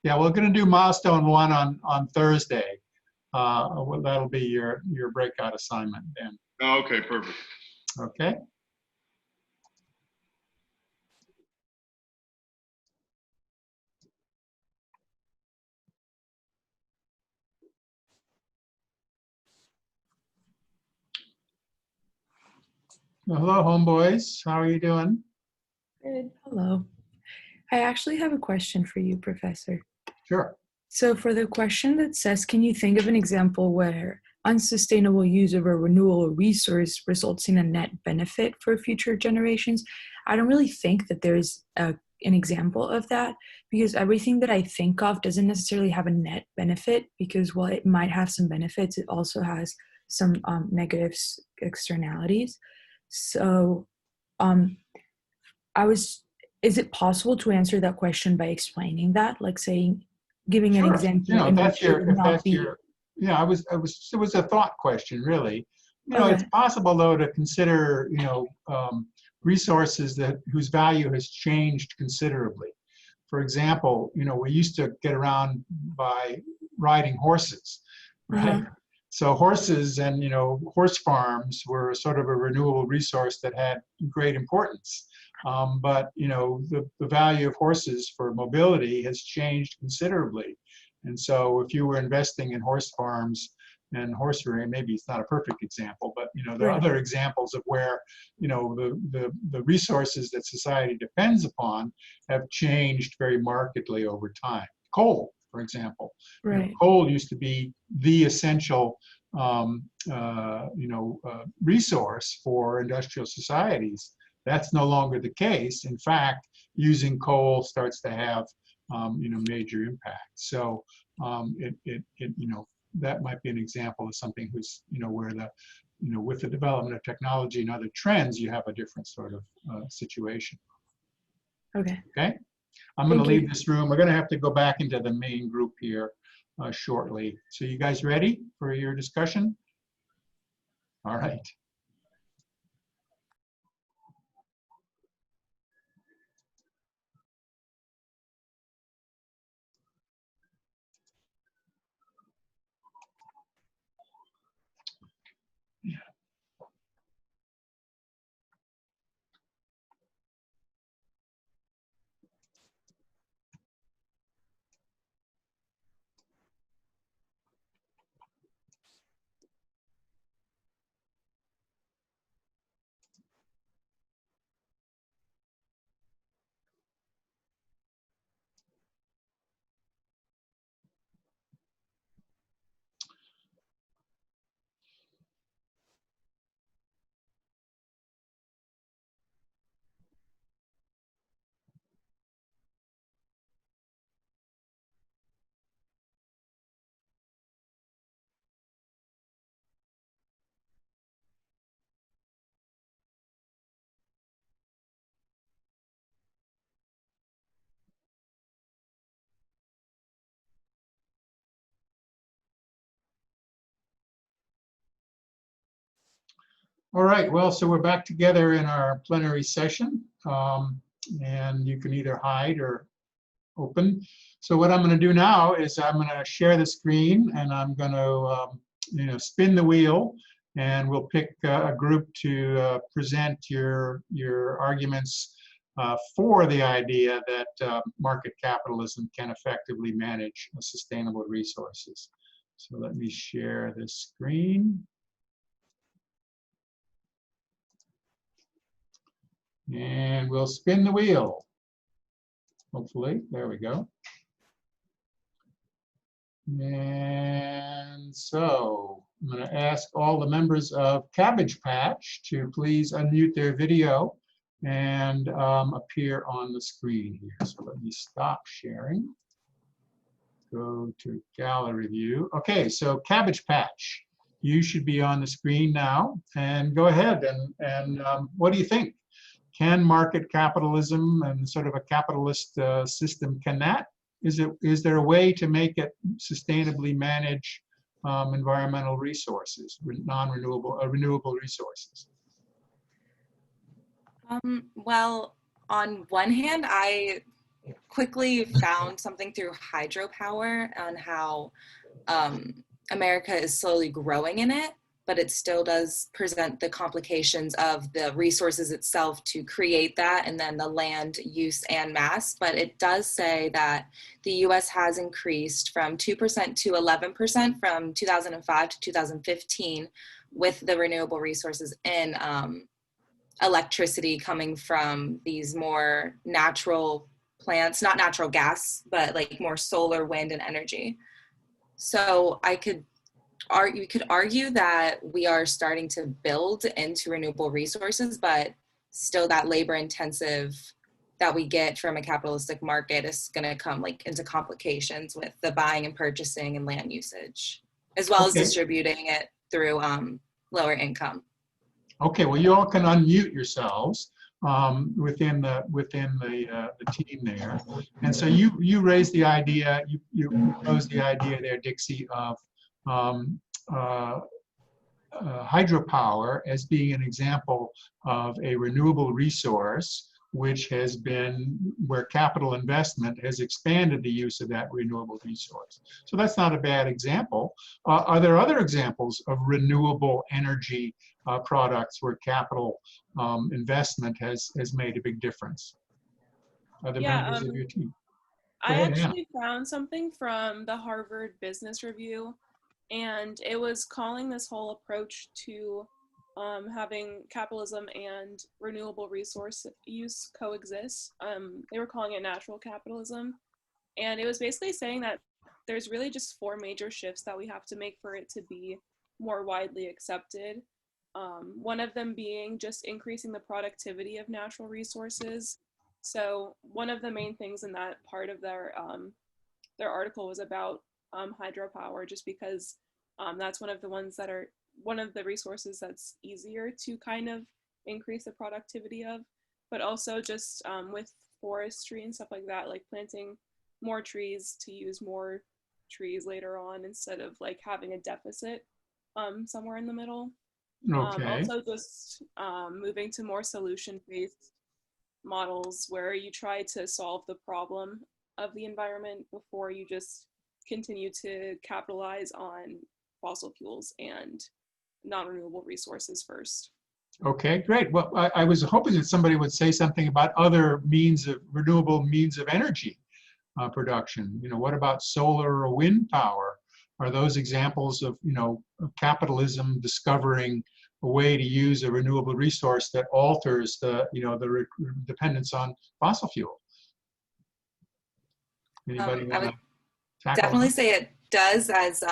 Yeah, we're going to do milestone 1 on Thursday. Well, that'll be your breakout assignment then. Okay, perfect. Okay. Well, hello, homeboys. How are you doing? Good. Hello. I actually have a question for you, Professor. Sure. So for the question that says, can you think of an example where unsustainable use of a renewable resource results in a net benefit for future generations? I don't really think that there's an example of that, because everything that I think of doesn't necessarily have a net benefit, because while it might have some benefits, it also has some negative externalities. So is it possible to answer that question by explaining that, like saying, giving an Sure. example You know, in if which that's it your, would if not that's be? your, yeah, it was a thought question, really. You know, it's Okay. possible though to consider, resources whose value has changed considerably. For example, we used to get around by riding horses, right? So horses and, horse farms were sort of a renewable resource that had great importance. But, the value of horses for mobility has changed considerably. And so if you were investing in horse farms and horse rearing, maybe it's not a perfect example, but, there are Right. other examples of where, the resources that society depends upon have changed very markedly over time. Coal, for example. Right. Coal used to be the essential resource for industrial societies. That's no longer the case. In fact, using coal starts to have major impact. So that might be an example of something who's where the with the development of technology and other trends, you have a different sort of situation. Okay. Okay. I'm going to Thank you. leave this room. We're going to have to go back into the main group here shortly. So you guys ready for your discussion? All right. All right, well, so we're back together in our plenary session, and you can either hide or open. So what I'm going to do now is I'm going to share the screen, and I'm going to spin the wheel, and we'll pick a group to present your arguments for the idea that market capitalism can effectively manage sustainable resources. So let me share this screen. And we'll spin the wheel. Hopefully, there we go. And so I'm going to ask all the members of Cabbage Patch to please unmute their video and appear on the screen here. So let me stop sharing. Go to gallery view. Okay, so Cabbage Patch, you should be on the screen now. And go ahead and what do you think? Can market capitalism and sort of a capitalist system, is there a way to make it sustainably manage environmental resources, renewable resources? Well, on one hand, I quickly found something through hydropower on how America is slowly growing in it, but it still does present the complications of the resources itself to create that and then the land use en masse. But it does say that the US has increased from 2% to 11% from 2005 to 2015 with the renewable resources in electricity coming from these more natural plants, not natural gas, but like more solar, wind, and energy. So you could argue that we are starting to build into renewable resources, but still that labor intensive that we get from a capitalistic market is going to come like into complications with the buying and purchasing and land usage, as well as distributing it through lower income. Okay, well, you all can unmute yourselves within the team there, and so you raised the idea, you proposed the idea there, Dixie, of hydropower as being an example of a renewable resource which has been where capital investment has expanded the use of that renewable resource. So that's not a bad example. Are there other examples of renewable energy products where capital investment has made a big difference? Other members of your team? I actually found something from the Harvard Business Review, and it was calling this whole approach to having capitalism and renewable resource use coexist. They were calling it natural capitalism. And it was basically saying that there's really just 4 major shifts that we have to make for it to be more widely accepted. One of them being just increasing the productivity of natural resources. So one of the main things in that part of their article was about hydropower, just because that's one of the resources that's easier to kind of increase the productivity of, but also just with forestry and stuff like that, like planting more trees to use more trees later on instead of like having a deficit somewhere in the middle. Also just moving to more solution-based models where you try to solve the problem of the environment before you just continue to capitalize on fossil fuels and non-renewable resources first. Okay, great. Well, I was hoping that somebody would say something about other renewable means of energy production. What about solar or wind power? Are those examples of, of capitalism discovering a way to use a renewable resource that alters the dependence on fossil fuel? Anybody want to tackle Definitely that? say it does, as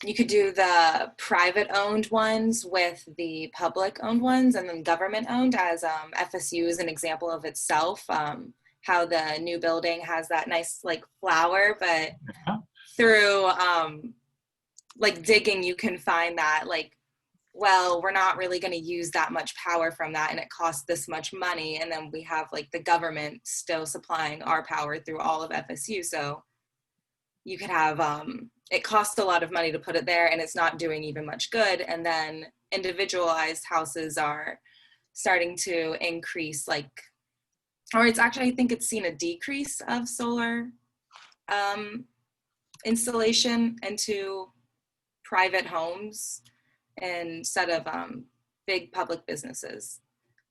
you could do the private owned ones with the public owned ones, and then government owned, as FSU is an example of itself. How the new building has that nice like flower, but through like digging, you can find that like, well, we're not really going to use that much power from that, and it costs this much money, and then we have like the government still supplying our power through all of FSU. So you could have it costs a lot of money to put it there, and it's not doing even much good. And then individualized houses are starting to increase, or it's actually, I think it's seen a decrease of solar installation into private homes instead of big public businesses.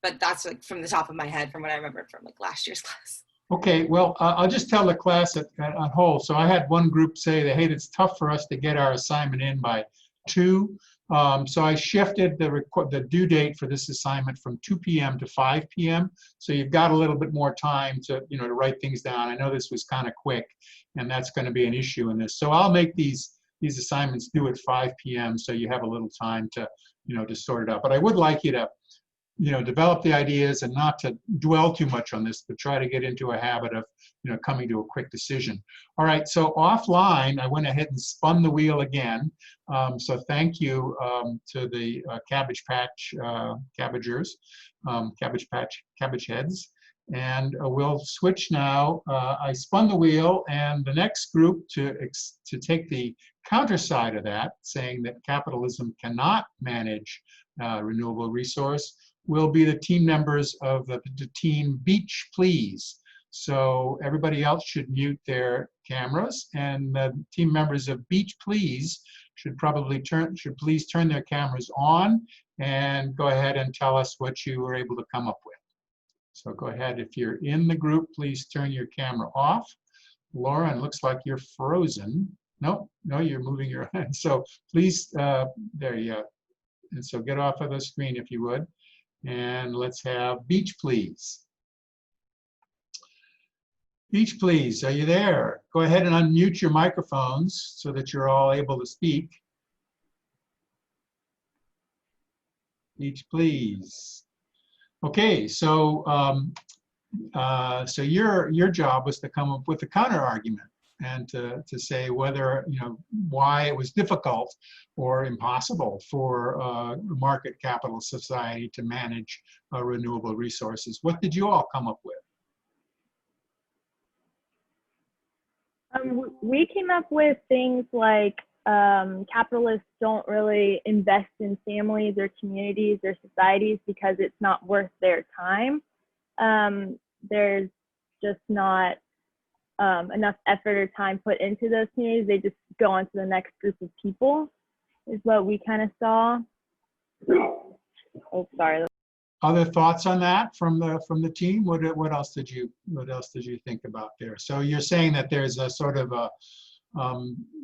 But that's like from the top of my head, from what I remember from like last year's class. Okay, well, I'll just tell the class on whole. So I had one group say that, hey, it's tough for us to get our assignment in by 2. So I shifted the due date for this assignment from 2 p.m. to 5 p.m. So you've got a little bit more time to, to write things down. I know this was kind of quick, and that's going to be an issue in this. So I'll make these assignments due at 5 p.m. so you have a little time to, to sort it out. But I would like you to, develop the ideas and not to dwell too much on this, but try to get into a habit of, coming to a quick decision. All right, so offline, I went ahead and spun the wheel again. So thank you to the Cabbage Patch Cabbagers, Cabbage Heads. And we'll switch now. I spun the wheel, and the next group to take the counter side of that, saying that capitalism cannot manage renewable resource, will be the team members of the team Beach Please. So everybody else should mute their cameras, and the team members of Beach Please should please turn their cameras on and go ahead and tell us what you were able to come up with. So go ahead, if you're in the group, please turn your camera off. Lauren, looks like you're frozen. No, you're moving your hand. So please, there you go. And so get off of the screen if you would. And let's have Beach Please. Beach Please, are you there? Go ahead and unmute your microphones so that you're all able to speak. Beach Please. Okay, so so your job was to come up with a counter argument and to say whether, why it was difficult or impossible for a market capital society to manage renewable resources. What did you all come up with? We came up with things like capitalists don't really invest in families or communities or societies because it's not worth their time. There's just not enough effort or time put into those communities. They just go on to the next group of people, is what we kind of saw. Oh, sorry. Other thoughts on that from the team? What else did you think about there? So you're saying that there's a sort of a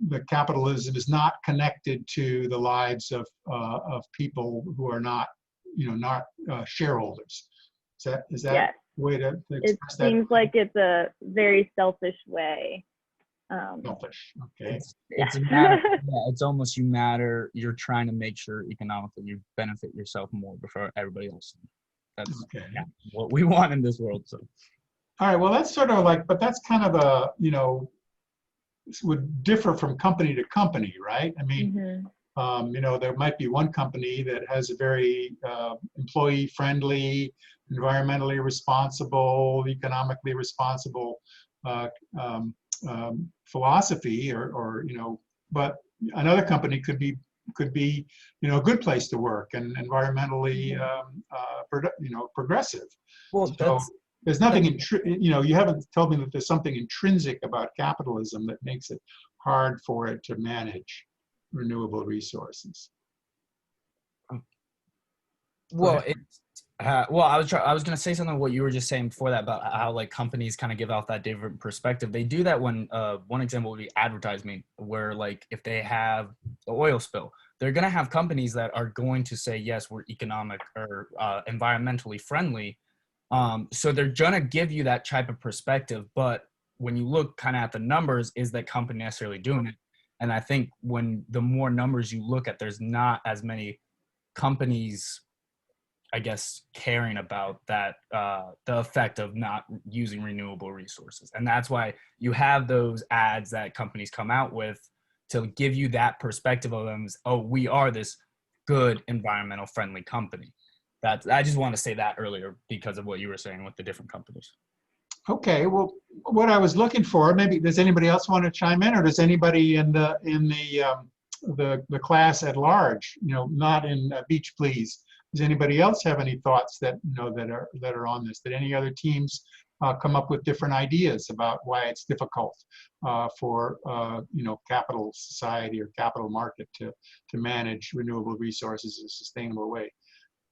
the capitalism is not connected to the lives of people who are not shareholders. Is that Yes. way to express that? It seems like it's a very selfish way. Selfish. Okay. It's a matter. Yeah, it's almost you're trying to make sure economically you benefit yourself more before everybody else. That's okay. What we want in this world. So. All right. Well, that's sort of like, but that's kind of a would differ from company to company, right? I mean, there might be one company that has a very employee-friendly, environmentally responsible, economically responsible philosophy, or but another company could be a good place to work and environmentally progressive. Well, so there's nothing you haven't told me that there's something intrinsic about capitalism that makes it hard for it to manage renewable resources. Well, I was going to say something what you were just saying before that about how like companies kind of give off that different perspective. They do that when one example would be advertising, where like if they have the oil spill, they're going to have companies that are going to say, yes, we're economic or environmentally friendly. So they're going to give you that type of perspective. But when you look kind of at the numbers, is that company necessarily doing it? And I think when the more numbers you look at, there's not as many companies, I guess, caring about that, the effect of not using renewable resources. And that's why you have those ads that companies come out with to give you that perspective of them as, oh, we are this good environmental friendly company. I just want to say that earlier because of what you were saying with the different companies. Okay, well, what I was looking for, maybe does anybody else want to chime in, or does anybody in the class at large, not in Beach Please, does anybody else have any thoughts that that are on this? Did any other teams come up with different ideas about why it's difficult for capital society or capital market to manage renewable resources in a sustainable way?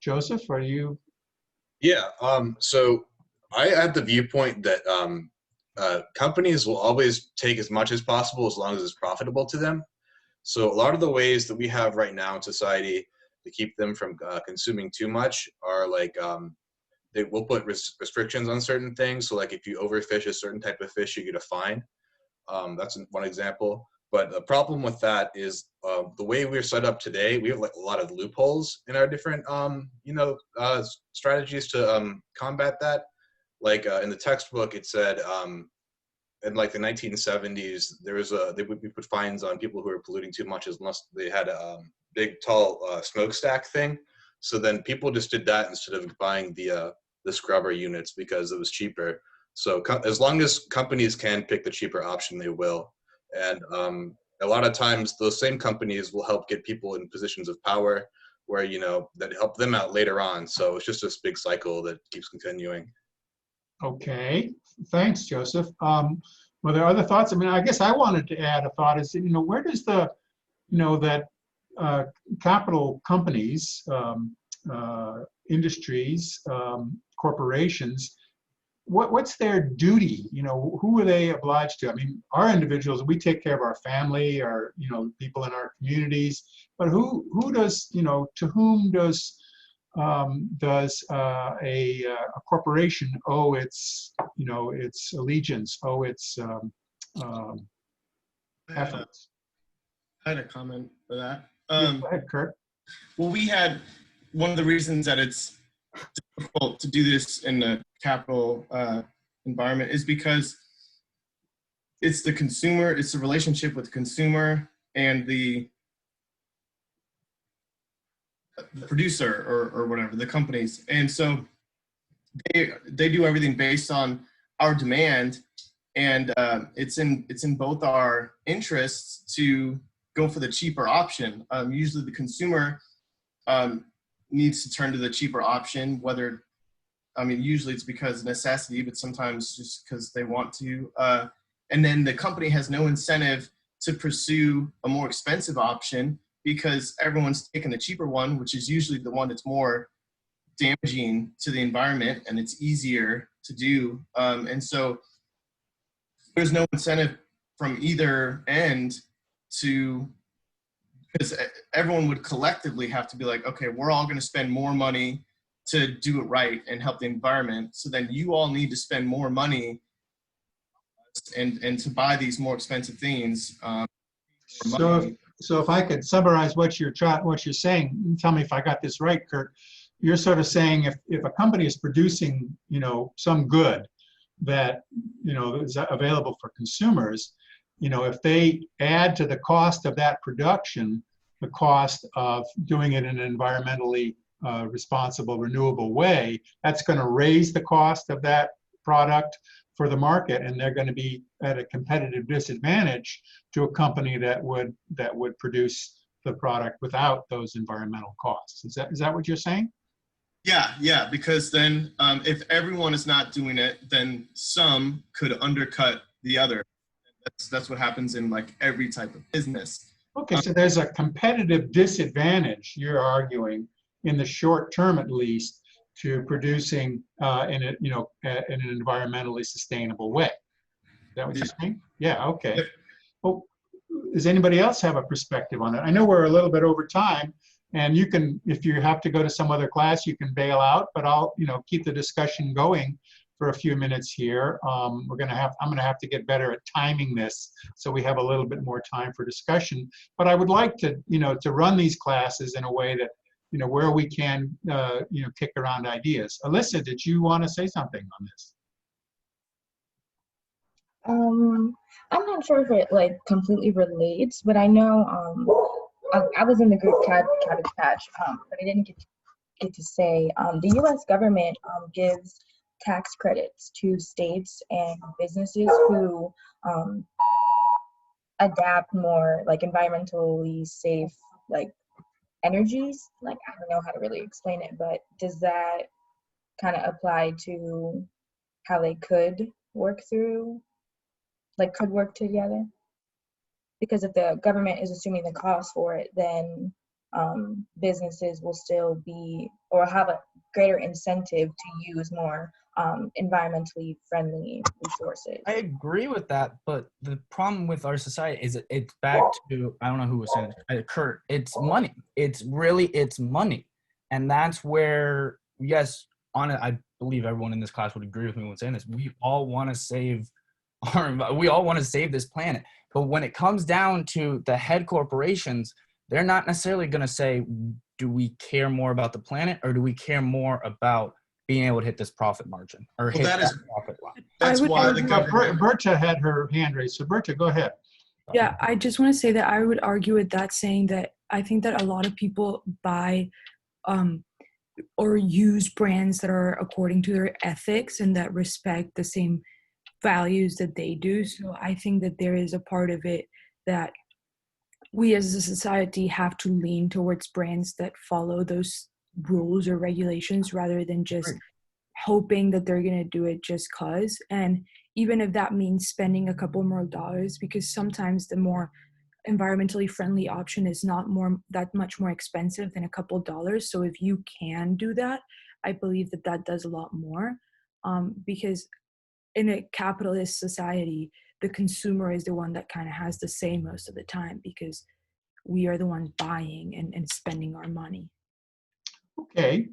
Joseph, are you? Yeah. So I had the viewpoint that companies will always take as much as possible as long as it's profitable to them. So a lot of the ways that we have right now in society to keep them from consuming too much are like they will put restrictions on certain things. So like if you overfish a certain type of fish, you get a fine. That's one example. But the problem with that is the way we're set up today, we have like a lot of loopholes in our different, strategies to combat that. Like in the textbook, it said in like the 1970s, they would put fines on people who were polluting too much unless they had a big, tall smokestack thing. So then people just did that instead of buying the scrubber units because it was cheaper. So as long as companies can pick the cheaper option, they will. And a lot of times those same companies will help get people in positions of power where, that help them out later on. So it's just this big cycle that keeps continuing. Okay, thanks, Joseph. Were there other thoughts? I mean, I guess I wanted to add a thought is, where does the, that capital companies, industries, corporations, what's their duty? Who are they obliged to? I mean, our individuals, we take care of our family, our, people in our communities, but who does, to whom does a corporation owe its, its allegiance, owe its efforts? I had a comment for that. Go ahead, Kurt. Well, we had one of the reasons that it's difficult to do this in the capital environment is because it's the consumer, it's the relationship with the consumer and the producer or whatever, the companies. And so they do everything based on our demand, and it's in both our interests to go for the cheaper option. Usually the consumer needs to turn to the cheaper option, usually it's because of necessity, but sometimes just because they want to. And then the company has no incentive to pursue a more expensive option because everyone's taking the cheaper one, which is usually the one that's more damaging to the environment and it's easier to do. And so there's no incentive from either end because everyone would collectively have to be like, okay, we're all going to spend more money to do it right and help the environment. So then you all need to spend more money and to buy these more expensive things. So if I could summarize what you're saying, tell me if I got this right, Kurt. You're sort of saying if a company is producing, some good that, is available for consumers, if they add to the cost of that production, the cost of doing it in an environmentally responsible, renewable way, that's going to raise the cost of that product for the market, and they're going to be at a competitive disadvantage to a company that would produce the product without those environmental costs. Is that what you're saying? Yeah, because then if everyone is not doing it, then some could undercut the other. That's what happens in like every type of business. Okay, so there's a competitive disadvantage, you're arguing, in the short term at least, to producing in an environmentally sustainable way. Is that what you're saying? Yeah, okay. Yep. Well, does anybody else have a perspective on it? I know we're a little bit over time, and you can, if you have to go to some other class, you can bail out, but I'll keep the discussion going for a few minutes here. I'm gonna have to get better at timing this so we have a little bit more time for discussion. But I would like to, to run these classes in a way that, where we can, kick around ideas. Alyssa, did you want to say something on this? I'm not sure if it like completely relates, but I know I was in the group Cabbage Patch, but I didn't get to say the U.S. government gives tax credits to states and businesses who adapt more like environmentally safe like energies. Like I don't know how to really explain it, but does that kind of apply to how they could work together? Because if the government is assuming the cost for it, then businesses will still be or have a greater incentive to use more environmentally friendly resources. I agree with that, but the problem with our society is it's back to, I don't know who was saying it, Kurt, it's money. It's money. And that's where, yes, I believe everyone in this class would agree with me when saying this. We all want to save this planet. But when it comes down to the head corporations, they're not necessarily going to say, do we care more about the planet or do we care more about being able to hit this profit margin or hit that profit line? That's why the government. Berta had her hand raised. So Berta, go ahead. Yeah, I just want to say that I would argue with that, saying that I think that a lot of people buy or use brands that are according to their ethics and that respect the same values that they do. So I think that there is a part of it that we as a society have to lean towards brands that follow those rules or regulations rather than just hoping that they're going to do it just cause. And even if that means spending a couple more dollars, because sometimes the more environmentally friendly option is not that much more expensive than a couple dollars. So if you can do that, I believe that that does a lot more, because in a capitalist society, the consumer is the one that kind of has the say most of the time because we are the ones buying and spending our money. Okay,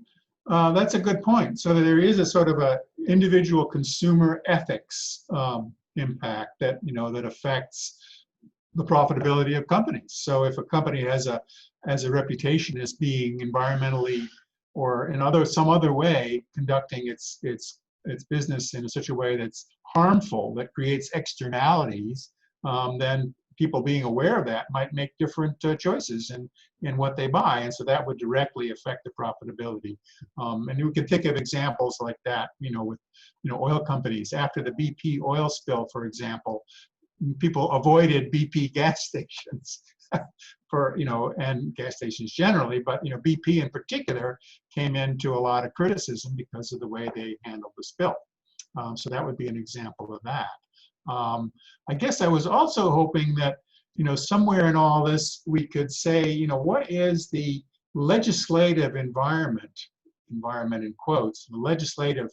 that's a good point. So there is a sort of a individual consumer ethics impact that, that affects the profitability of companies. So if a company has a reputation as being environmentally or in some other way conducting its business in such a way that's harmful, that creates externalities, then people being aware of that might make different choices in what they buy. And so that would directly affect the profitability. And we can think of examples like that, with, oil companies. After the BP oil spill, for example, people avoided BP gas stations and gas stations generally, but, BP in particular came into a lot of criticism because of the way they handled the spill. So that would be an example of that. I guess I was also hoping that, somewhere in all this, we could say, what is the legislative environment in quotes, the legislative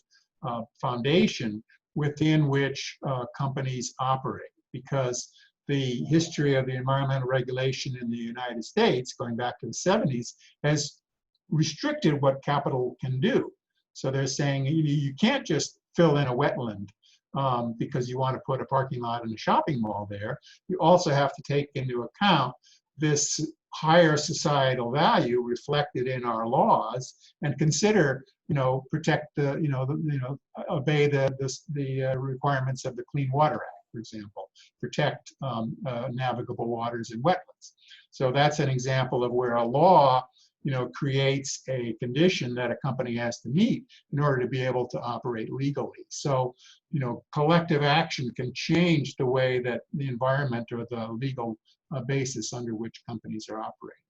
foundation within which companies operate? Because the history of the environmental regulation in the United States, going back to the 70s, has restricted what capital can do. So they're saying you can't just fill in a wetland because you want to put a parking lot and a shopping mall there. You also have to take into account this higher societal value reflected in our laws and consider, protect obey the requirements of the Clean Water Act, for example, protect navigable waters and wetlands. So that's an example of where a law, creates a condition that a company has to meet in order to be able to operate legally. So, collective action can change the way that the environment or the legal basis under which companies are operating.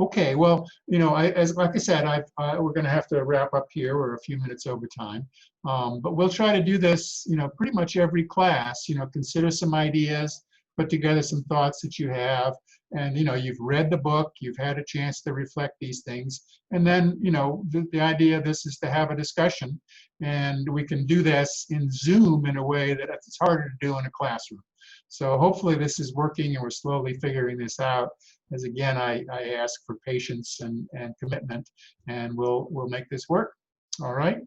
Okay, well, like I said, we're going to have to wrap up here. We're a few minutes over time, but we'll try to do this, pretty much every class. Consider some ideas, put together some thoughts that you have, and you've read the book, you've had a chance to reflect these things, and then the idea of this is to have a discussion, and we can do this in Zoom in a way that it's harder to do in a classroom. So hopefully this is working and we're slowly figuring this out. As again, I ask for patience and commitment, and we'll make this work. All right.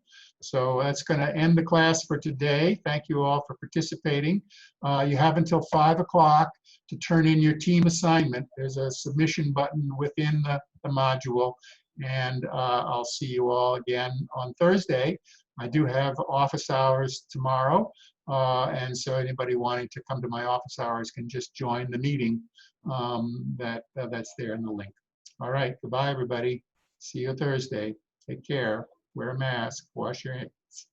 So that's going to end the class for today. Thank you all for participating. You have until 5 o'clock to turn in your team assignment. There's a submission button within the module, and I'll see you all again on Thursday. I do have office hours tomorrow. And so anybody wanting to come to my office hours can just join the meeting that's there in the link. All right, goodbye, everybody. See you Thursday. Take care. Wear a mask. Wash your hands.